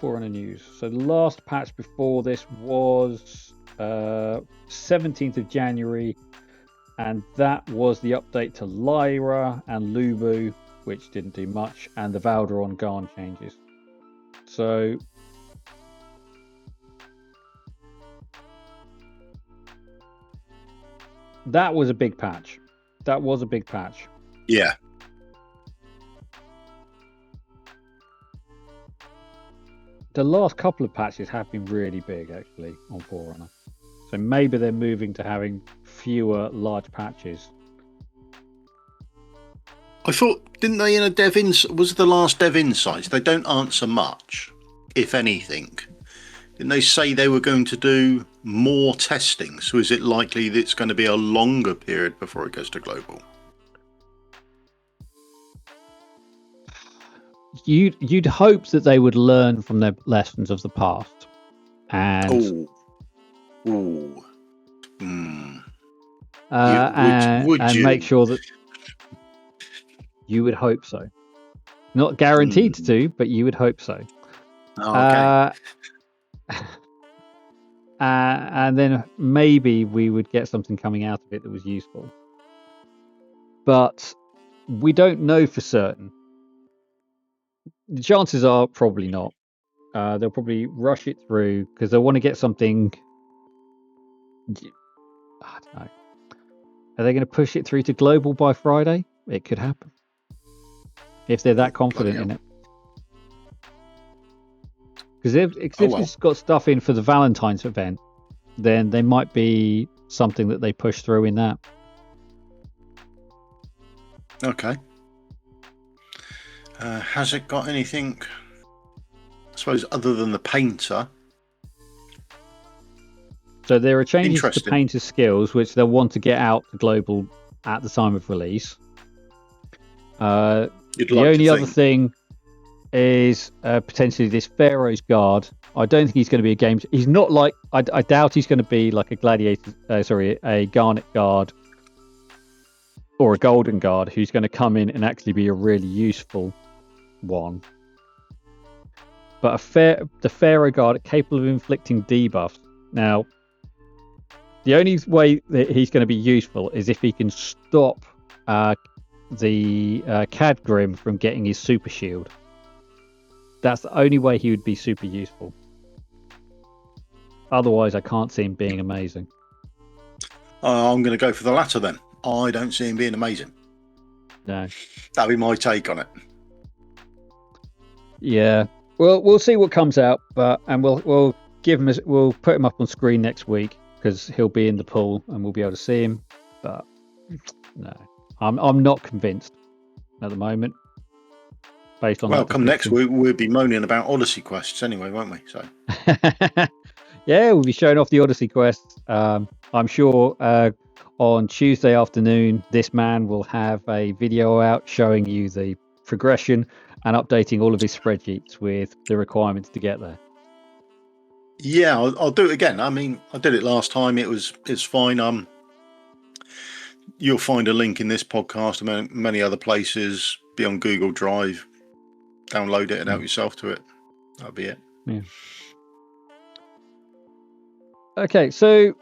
Forerunner News. So the last patch before this was 17th of January. And that was the update to Lyra and Lubu, which didn't do much. And the Valderon Garn changes. So that was a big patch. Yeah. The last couple of patches have been really big, actually, on Forerunner. So maybe they're moving to having fewer large patches. I thought, didn't they in a dev was the last dev insights? They don't answer much, if anything. Didn't they say they were going to do more testing? So is it likely that it's going to be a longer period before it goes to global? You'd hope that they would learn from their lessons of the past, and and make sure that you would hope so. Not guaranteed to, but you would hope so. Okay. And then maybe we would get something coming out of it that was useful. But we don't know for certain. The chances are probably not. They'll probably rush it through because they'll want to get something. I don't know. Are they going to push it through to global by Friday? It could happen. If they're that confident in it. Because if it's got stuff in for the Valentine's event, then there might be something that they push through in that. Okay. Has it got anything, I suppose, other than the painter? So there are changes to painter skills, which they'll want to get out to global at the time of release. The only other thing is potentially this Pharaoh's Guard. I don't think he's going to be a game. He's not like I doubt he's going to be like a gladiator. A Garnet Guard or a Golden Guard who's going to come in and actually be a really useful one. But the Pharaoh Guard capable of inflicting debuffs. Now, the only way that he's going to be useful is if he can stop the Cadgrim from getting his super shield. That's the only way he would be super useful. Otherwise, I can't see him being amazing. I'm going to go for the latter then. I don't see him being amazing. No. That'll be my take on it. Yeah. Well, we'll see what comes out, and we'll give him we'll put him up on screen next week because he'll be in the pool and we'll be able to see him. But no, I'm not convinced at the moment. based on Well, that come next description. we'll be moaning about Odyssey quests anyway, won't we? So Yeah, we'll be showing off the Odyssey quests. I'm sure on Tuesday afternoon, this man will have a video out showing you the progression and updating all of his spreadsheets with the requirements to get there. yeah, I'll do it again. I mean, I did it last time. It's fine. You'll find a link in this podcast and many other places. Be on Google Drive. Download it and help yourself to it. That'll be it. Yeah. Okay, so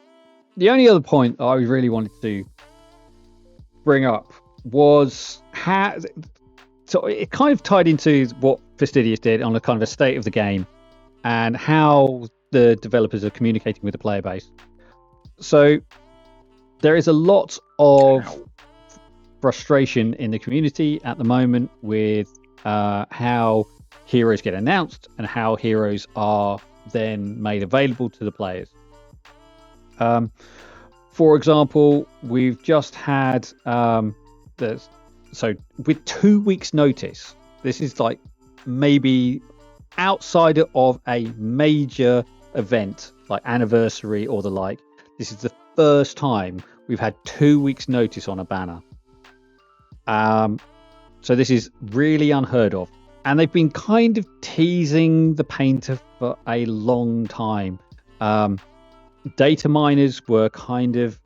the only other point I really wanted to bring up was how. So it kind of tied into what Fastidious did on a kind of a state of the game and how the developers are communicating with the player base. So there is a lot of frustration in the community at the moment with how heroes get announced and how heroes are then made available to the players. For example, we've just had so with 2 weeks notice, this is like maybe outside of a major event like anniversary or the like, this is the first time we've had 2 weeks notice on a banner. So this is really unheard of, and they've been kind of teasing the painter for a long time. Data miners were kind of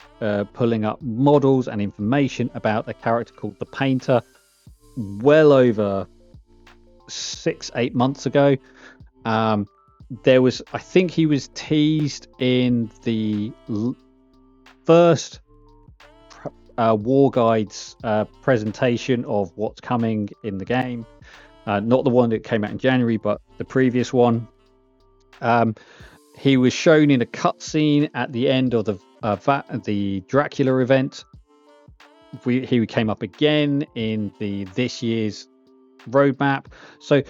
pulling up models and information about a character called the Painter well over 6-8 months ago. There was, I think he was teased in the first War Guides presentation of what's coming in the game. Not the one that came out in January, but the previous one. He was shown in a cutscene at the end of the Dracula event. He came up again in this year's roadmap. So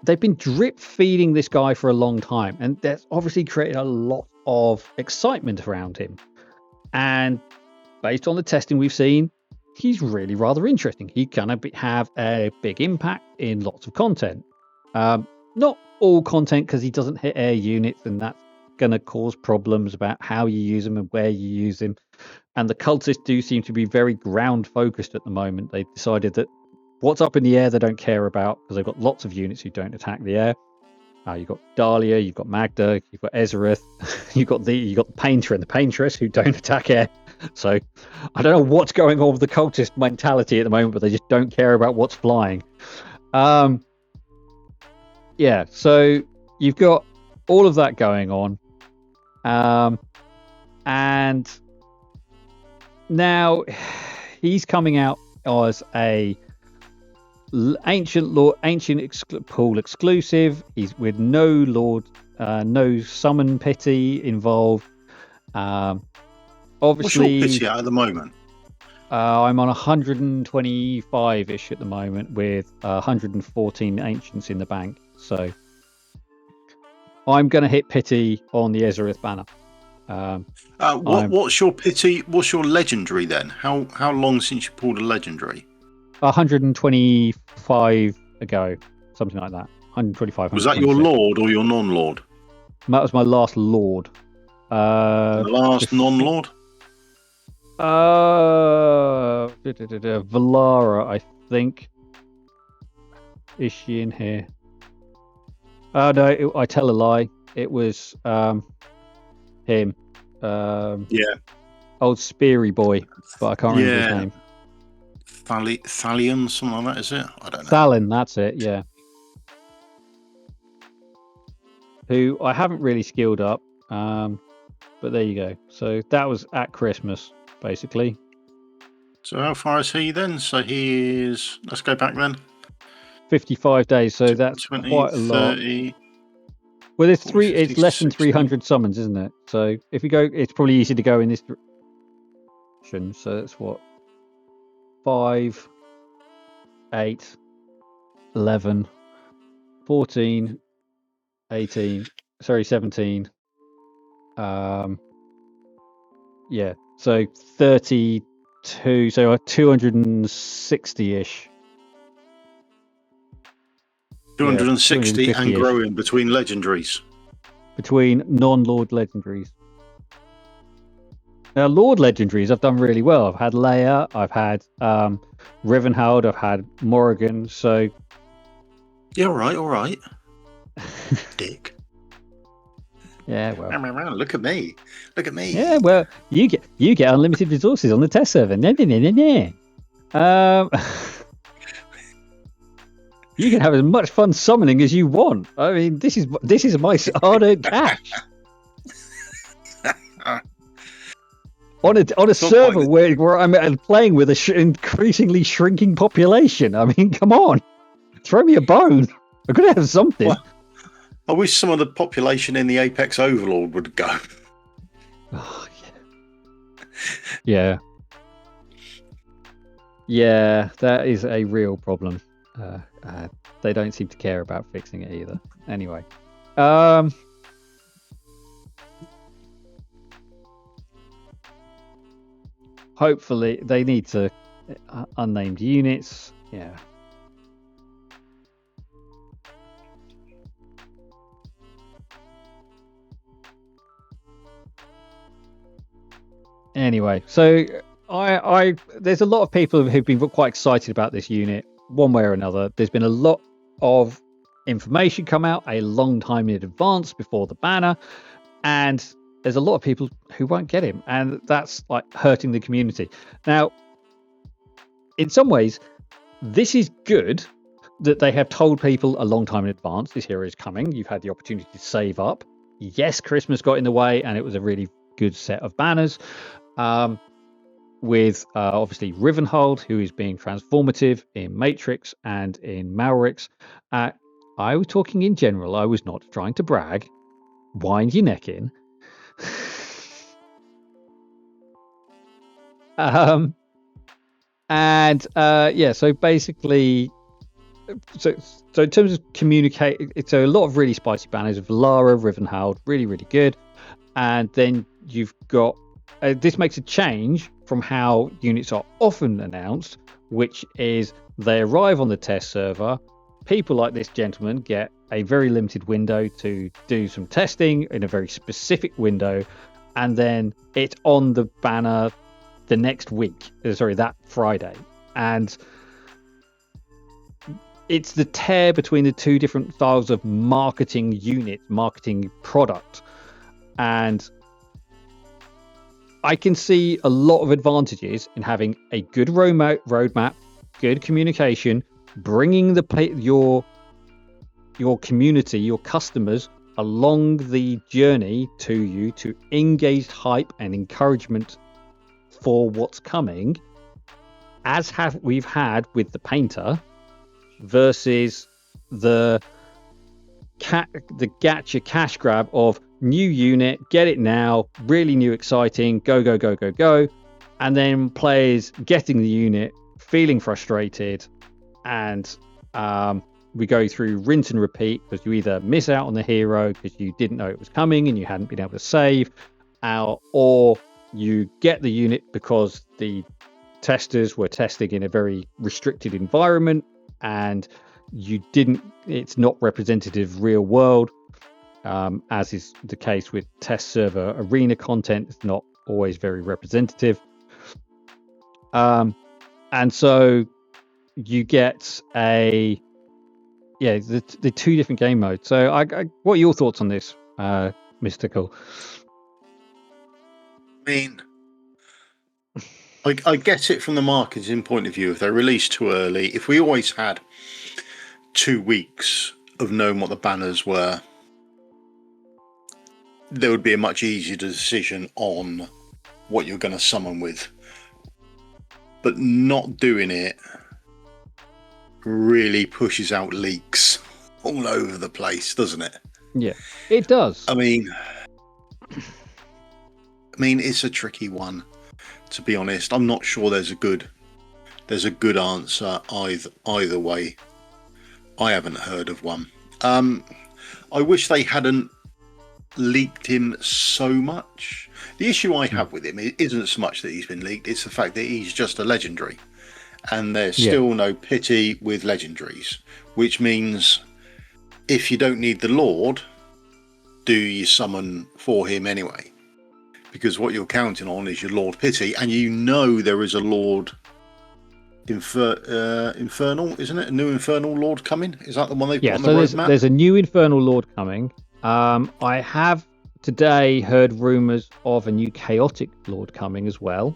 they've been drip feeding this guy for a long time, and that's obviously created a lot of excitement around him. And based on the testing we've seen, he's really rather interesting. He can have a big impact in lots of content. Not all content, because he doesn't hit air units, and that's going to cause problems about how you use him and where you use him. And the cultists do seem to be very ground focused at the moment. They've decided that what's up in the air they don't care about, because they've got lots of units who don't attack the air. You've got Dahlia, you've got Magda, you've got Ezareth, you've got the Painter and the Paintress who don't attack air. So I don't know what's going on with the cultist mentality at the moment, but they just don't care about what's flying. Yeah, so you've got all of that going on. And now he's coming out as a ancient pool exclusive. He's with no summon pity involved. Obviously, what's your pity at the moment? I'm on 125-ish at the moment with 114 ancients in the bank. So I'm going to hit pity on the Ezareth banner. What's your pity? What's your legendary then? How long since you pulled a legendary? 125 ago, something like that. 125. Was that your lord or your non-lord? That was my last lord. The last non-lord? Valara, I think. Is she in here? Oh no, I tell a lie. It was him. Yeah. Old Speary boy, but I can't remember his name. Thalion, something like that, is it? I don't know. Thalin, that's it, yeah. Who I haven't really skilled up, but there you go. So that was at Christmas, basically. So how far is he then? So he is, let's go back then. 55 days, so that's 20, quite a 30, lot. Well, it's less than 300 summons, isn't it? So if you go, it's probably easy to go in this direction. So that's what? 5, 8, 11, 14, 18, 17. Yeah, so 32, so 260-ish. 260 and 250-ish. growing between legendaries. Between non-Lord legendaries. Now, Lord legendaries, I've done really well. I've had Lyra, I've had Rivenhald, I've had Morrigan, so... Yeah, all right. Dick. Yeah, well... Look at me. Yeah, well, you get unlimited resources on the test server. You can have as much fun summoning as you want. I mean, this is my hard-earned cash. On a server where I'm playing with a increasingly shrinking population. I mean, come on, throw me a bone. I'm gonna have something. Well, I wish some of the population in the Apex Overlord would go. Oh, yeah. Yeah, that is a real problem. They don't seem to care about fixing it either. Anyway, hopefully they need to unnamed units. Yeah. Anyway, so I there's a lot of people who've been quite excited about this unit one way or another. There's been a lot of information come out a long time in advance before the banner, and there's a lot of people who won't get him, and that's like hurting the community. Now, in some ways, this is good that they have told people a long time in advance this hero is coming. You've had the opportunity to save up. Yes, Christmas got in the way, and it was a really good set of banners. With obviously Rivenhald, who is being transformative in Matrix and in Malrix. I was talking in general. I was not trying to brag. Wind your neck in. So basically, so in terms of communicate, so a lot of really spicy banners of Lyra, Rivenhald, really, really good. And then you've got, this makes a change from how units are often announced, which is they arrive on the test server. People like this gentleman get a very limited window to do some testing in a very specific window, and then it's on the banner the next week, that Friday. And it's the tear between the two different styles of marketing unit, marketing product. And I can see a lot of advantages in having a good roadmap, good communication, bringing your community, your customers along the journey to you to engage hype and encouragement for what's coming, as we've had with the painter, versus the gacha cash grab of new unit, get it now, really new, exciting, go, and then players getting the unit, feeling frustrated, and we go through rinse and repeat because you either miss out on the hero because you didn't know it was coming and you hadn't been able to save, or you get the unit because the testers were testing in a very restricted environment and it's not representative real world. As is the case with test server arena content, it's not always very representative. And so you get the two different game modes. So what are your thoughts on this, Mystical? I mean, I get it from the marketing point of view. If they release too early, if we always had 2 weeks of knowing what the banners were, there would be a much easier decision on what you're going to summon with. But not doing it really pushes out leaks all over the place, doesn't it? Yeah, it does. I mean, it's a tricky one, to be honest. I'm not sure there's a good answer either way. I haven't heard of one. I wish they hadn't leaked him so much. The issue I have with him isn't so much that he's been leaked, it's the fact that he's just a legendary, and there's still no pity with legendaries, which means if you don't need the Lord, do you summon for him anyway? Because what you're counting on is your Lord Pity, and you know there is a Lord Infernal, isn't it? A new Infernal Lord coming? Is that the one they put on the roadmap? There's a new Infernal Lord coming. I have today heard rumours of a new Chaotic Lord coming as well.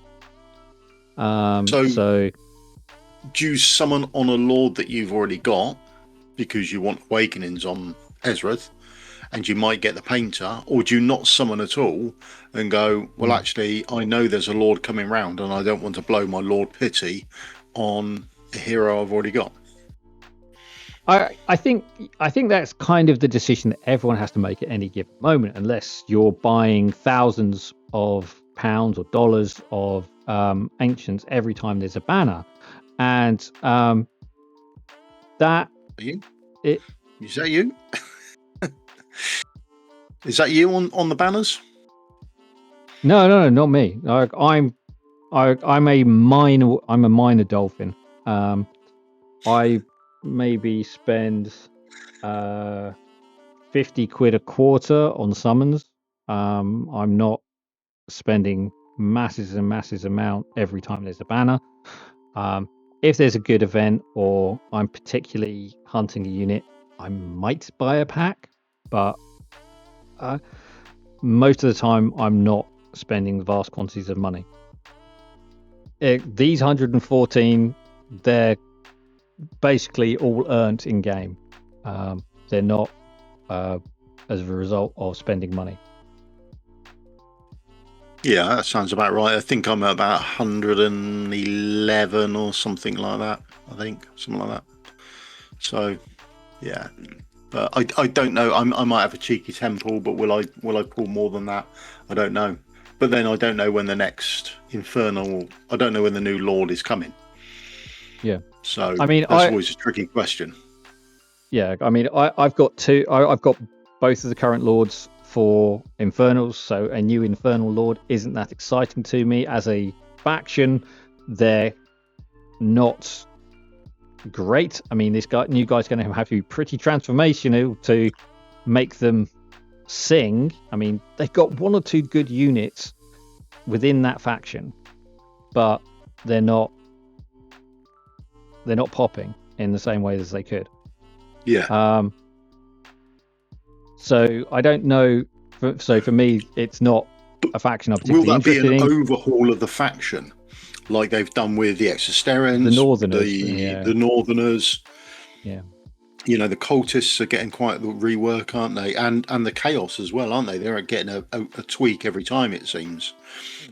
So do you summon on a Lord that you've already got because you want Awakenings on Ezareth, and you might get the Painter, or do you not summon at all and go, well, actually, I know there's a Lord coming round and I don't want to blow my Lord Pity on a hero I've already got? I think that's kind of the decision that everyone has to make at any given moment, unless you're buying thousands of pounds or dollars of ancients every time there's a banner, and that is that you? Is that you on the banners? No, not me. I'm a minor dolphin. I maybe spend 50 quid a quarter on summons. I'm not spending masses and masses amount every time there's a banner. If there's a good event or I'm particularly hunting a unit, I might buy a pack, but most of the time I'm not spending vast quantities of money. These 114, they're basically all earned in game. They're not as a result of spending money. Yeah, that sounds about right. I think I'm at about 111 or something like that. Something like that. So, yeah, but I don't know. I might have a cheeky temple, but will I pull more than that? I don't know. But then I don't know when the next Infernal. I don't know when the new Lord is coming. Yeah. So I mean, that's always a tricky question. Yeah, I mean, I've got two. I've got both of the current Lords for Infernals, so a new Infernal Lord isn't that exciting to me as a faction. They're not great. I mean, new guy's going to have to be pretty transformational to make them sing. I mean, they've got one or two good units within that faction, but they're not popping in the same way as they could. Yeah. So I don't know. So for me, it's not a faction I'm particularly interested in. Will that be an overhaul of the faction, like they've done with the Exosterans, the Northerners, the Northerners? Yeah. You know, the Cultists are getting quite the rework, aren't they? And the Chaos as well, aren't they? They're getting a tweak every time, it seems.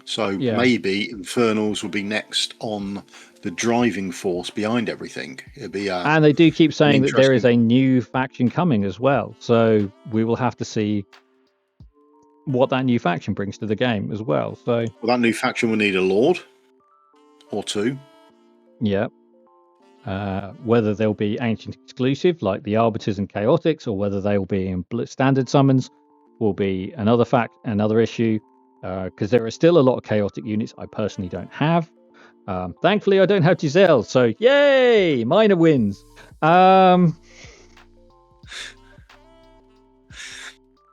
So maybe Infernals will be next on the driving force behind everything. It'd be and they do keep saying that there is a new faction coming as well. So we will have to see what that new faction brings to the game as well. So that new faction will need a Lord or two. Yeah. Whether they'll be ancient exclusive like the Arbiters and Chaotics, or whether they will be in standard summons, will be another issue. Because there are still a lot of chaotic units I personally don't have. Thankfully, I don't have Giselle, so yay! Minor wins. Oh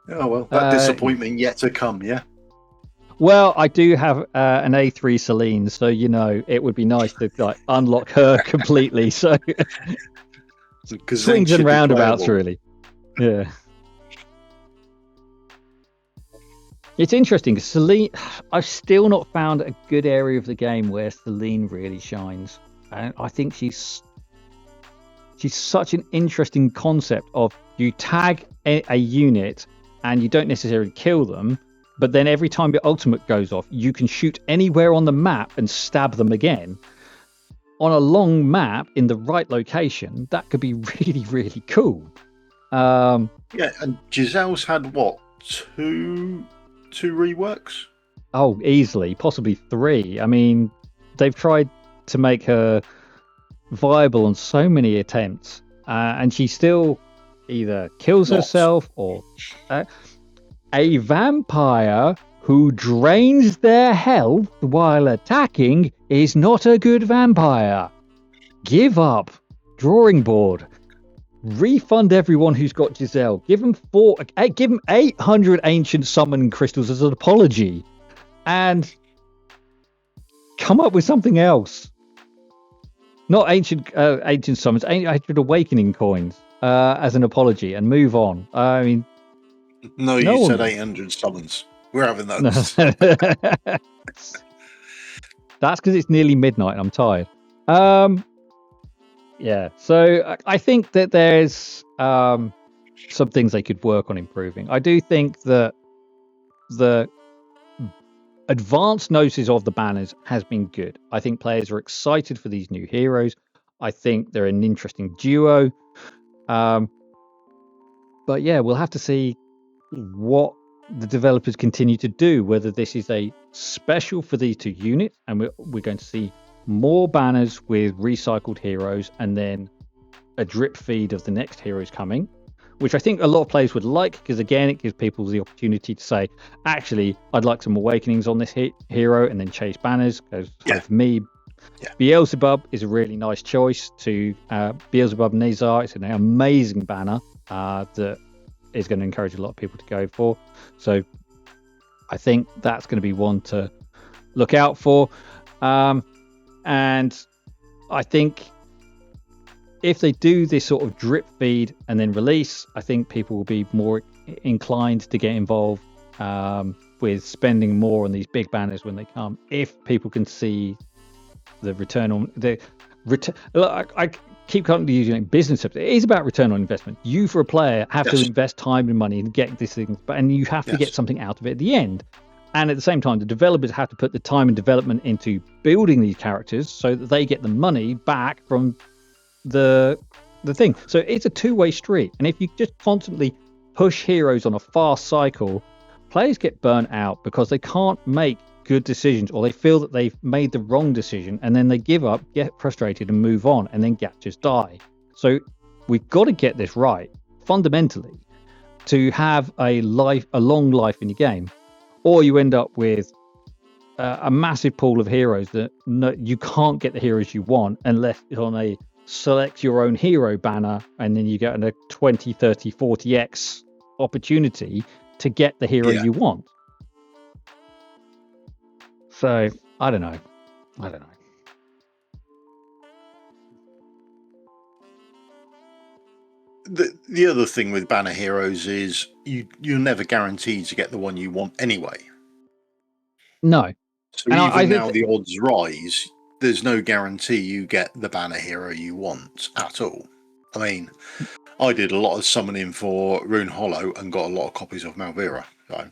well, that disappointment yet to come, yeah. Well, I do have an A3 Celine, so it would be nice to unlock her completely. So swings and roundabouts, really. Yeah. It's interesting because Celine, I've still not found a good area of the game where Celine really shines. And I think she's such an interesting concept of you tag a unit and you don't necessarily kill them, but then every time your ultimate goes off, you can shoot anywhere on the map and stab them again. On a long map in the right location, that could be really, really cool. Yeah, and Giselle's had what, two reworks? Oh, easily, possibly 3. I mean, they've tried to make her viable on so many attempts, and she still either kills herself or a vampire who drains their health while attacking is not a good vampire. Give up. Drawing board. refund everyone who's got Giselle. Give them 800 ancient summon crystals as an apology, and come up with something else. Not ancient summons, 800 awakening coins as an apology, and move on. I mean, No, you said 800 summons. We're having those. That's because it's nearly midnight and I'm tired. Yeah, so I think that there's some things they could work on improving. I do think that the advanced notice of the banners has been good. I think players are excited for these new heroes. I think they're an interesting duo. But yeah, we'll have to see what the developers continue to do, whether this is a special for these two units and we're going to see more banners with recycled heroes and then a drip feed of the next heroes coming, which I think a lot of players would like, because again, it gives people the opportunity to say, actually, I'd like some awakenings on this hero and then chase banners. Because for me, Beelzebub is a really nice choice to Beelzebub Nazar. It's an amazing banner that is going to encourage a lot of people to go for. So I think that's going to be one to look out for. And I think if they do this sort of drip feed and then release, I think people will be more inclined to get involved with spending more on these big banners when they come, if people can see the return on the return. I keep constantly using business. It is about return on investment. You, for a player, have to invest time and money and get this thing, and you have to get something out of it at the end. And at the same time, the developers have to put the time and development into building these characters so that they get the money back from the thing. So it's a two-way street. And if you just constantly push heroes on a fast cycle, players get burnt out because they can't make good decisions, or they feel that they've made the wrong decision, and then they give up, get frustrated, and move on, and then gachas die. So we've got to get this right fundamentally to have a long life in your game, or you end up with a massive pool of heroes that you can't get the heroes you want unless it's on a select your own hero banner, and then you get a 20, 30, 40x opportunity to get the hero you want. So I don't know. The other thing with banner heroes is you're never guaranteed to get the one you want anyway. No. So and even now the odds rise, there's no guarantee you get the banner hero you want at all. I mean, I did a lot of summoning for Rune Hollow and got a lot of copies of Malvira. So.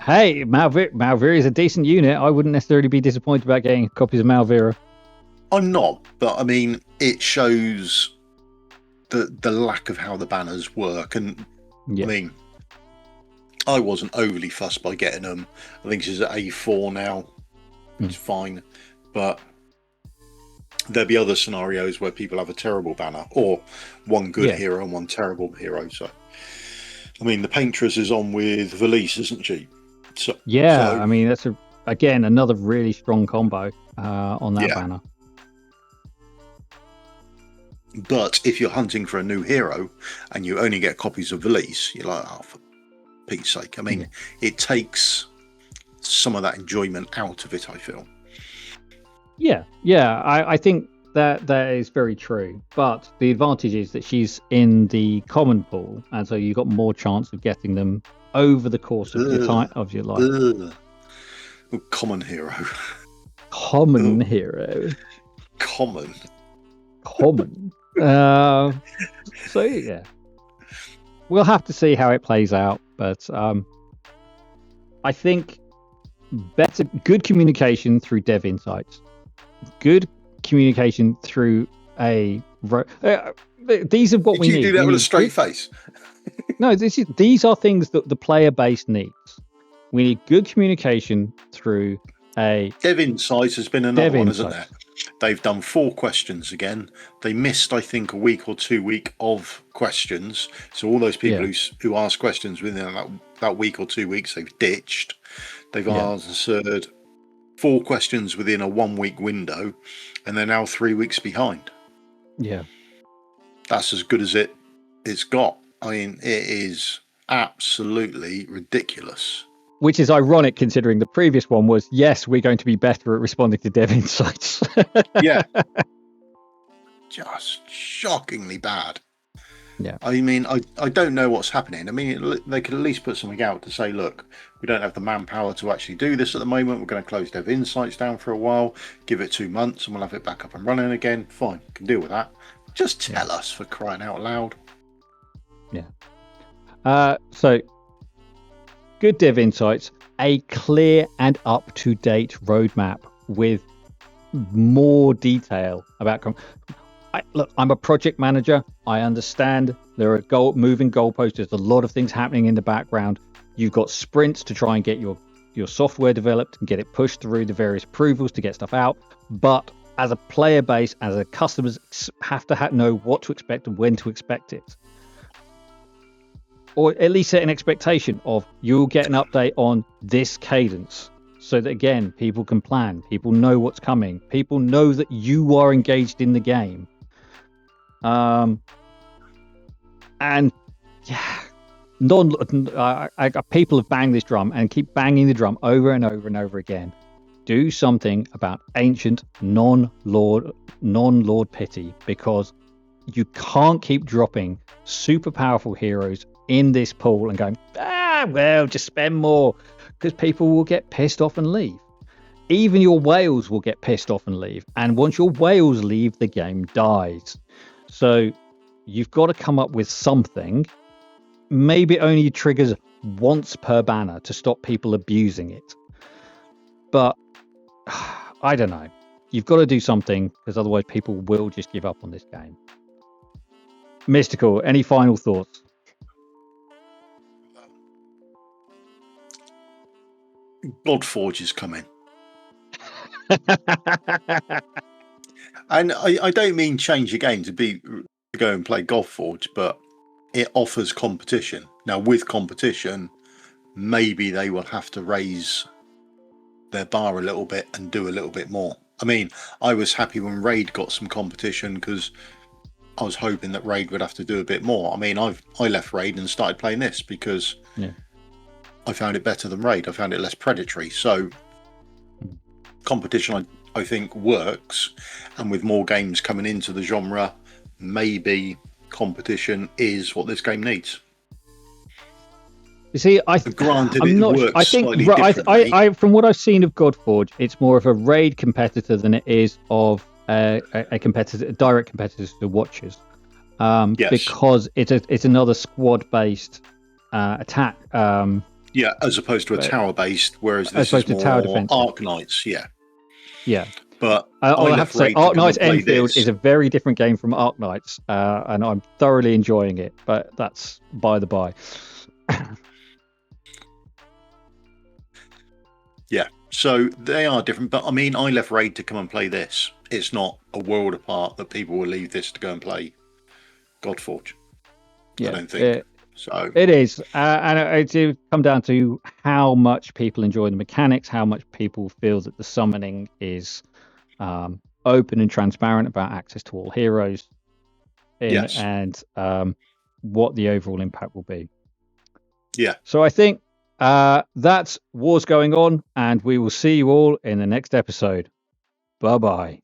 Hey, Malvira is a decent unit. I wouldn't necessarily be disappointed about getting copies of Malvira. I'm not, but I mean, it shows the lack of how the banners work. And I mean, I wasn't overly fussed by getting them. I think she's at A4 now. It's fine. But there'll be other scenarios where people have a terrible banner, or one good hero and one terrible hero. So, I mean, the Paintress is on with Valise, isn't she? So, I mean, that's again another really strong combo on that banner. But if you're hunting for a new hero and you only get copies of Valise, you're like, oh, for Pete's sake. I mean, it takes some of that enjoyment out of it, I feel. Yeah, I think that is very true. But the advantage is that she's in the common pool, and so you've got more chance of getting them over the course of your time of your life. Common hero. Common hero. Common. So yeah, we'll have to see how it plays out. But I think good communication through dev insights, good communication through these are what we need. Did you do that with a straight face? No, these are things that the player base needs. We need good communication through a dev insights has been another one, isn't there? They've done 4 questions again. They missed, I think, a week or 2 weeks of questions. So all those people who asked questions within that week or 2 weeks, they've ditched. They've answered 4 questions within a 1 week window, and they're now 3 weeks behind. Yeah. that's as good as it's got. I mean, it is absolutely ridiculous. Which is ironic considering the previous one was, yes, we're going to be better at responding to dev insights. Yeah. Just shockingly bad. Yeah. I mean, I don't know what's happening. I mean, they could at least put something out to say, look, we don't have the manpower to actually do this at the moment. We're going to close dev insights down for a while, give it 2 months, and we'll have it back up and running again. Fine, can deal with that. Just tell us, for crying out loud. Yeah. So, good dev insights, a clear and up-to-date roadmap with more detail about. Look, I'm a project manager. I understand there are moving goalposts. There's a lot of things happening in the background. You've got sprints to try and get your software developed and get it pushed through the various approvals to get stuff out. But as a player base, as a customers have to know what to expect and when to expect it. Or at least set an expectation of you'll get an update on this cadence. So that, again, people can plan. People know what's coming. People know that you are engaged in the game. And yeah, people have banged this drum and keep banging the drum over and over and over again. Do something about ancient non-lord pity, because you can't keep dropping super powerful heroes in this pool and going, well, just spend more, because people will get pissed off and leave. Even your whales will get pissed off and leave. And once your whales leave, the game dies. So you've got to come up with something. Maybe it only triggers once per banner to stop people abusing it. But I don't know. You've got to do something, because otherwise people will just give up on this game. Mystical, any final thoughts? Godforge is coming. And I don't mean change your game to go and play Godforge, but it offers competition. Now, with competition, maybe they will have to raise their bar a little bit and do a little bit more. I mean, I was happy when Raid got some competition, because I was hoping that Raid would have to do a bit more. I mean, I left Raid and started playing this because I found it better than Raid. I found it less predatory. So competition, I think, works. And with more games coming into the genre, maybe competition is what this game needs. You see, granted, I'm not. Works I think slightly differently. I from what I've seen of Godforge, it's more of a raid competitor than it is of a direct competitor to Watchers, because it's another squad-based attack. As opposed to a tower-based, whereas this is more tower defense. Arc Knights. Yeah. But I have to say, Arc Knights Enfield is a very different game from Arc Knights, and I'm thoroughly enjoying it. But that's by the by. Yeah, so they are different. But I mean, I left Raid to come and play this. It's not a world apart that people will leave this to go and play Godforge. I don't think. So it is, and it come down to how much people enjoy the mechanics, how much people feel that the summoning is open and transparent about access to all heroes, and what the overall impact will be. Yeah. So I think that's Wars Going On, and we will see you all in the next episode. Bye-bye.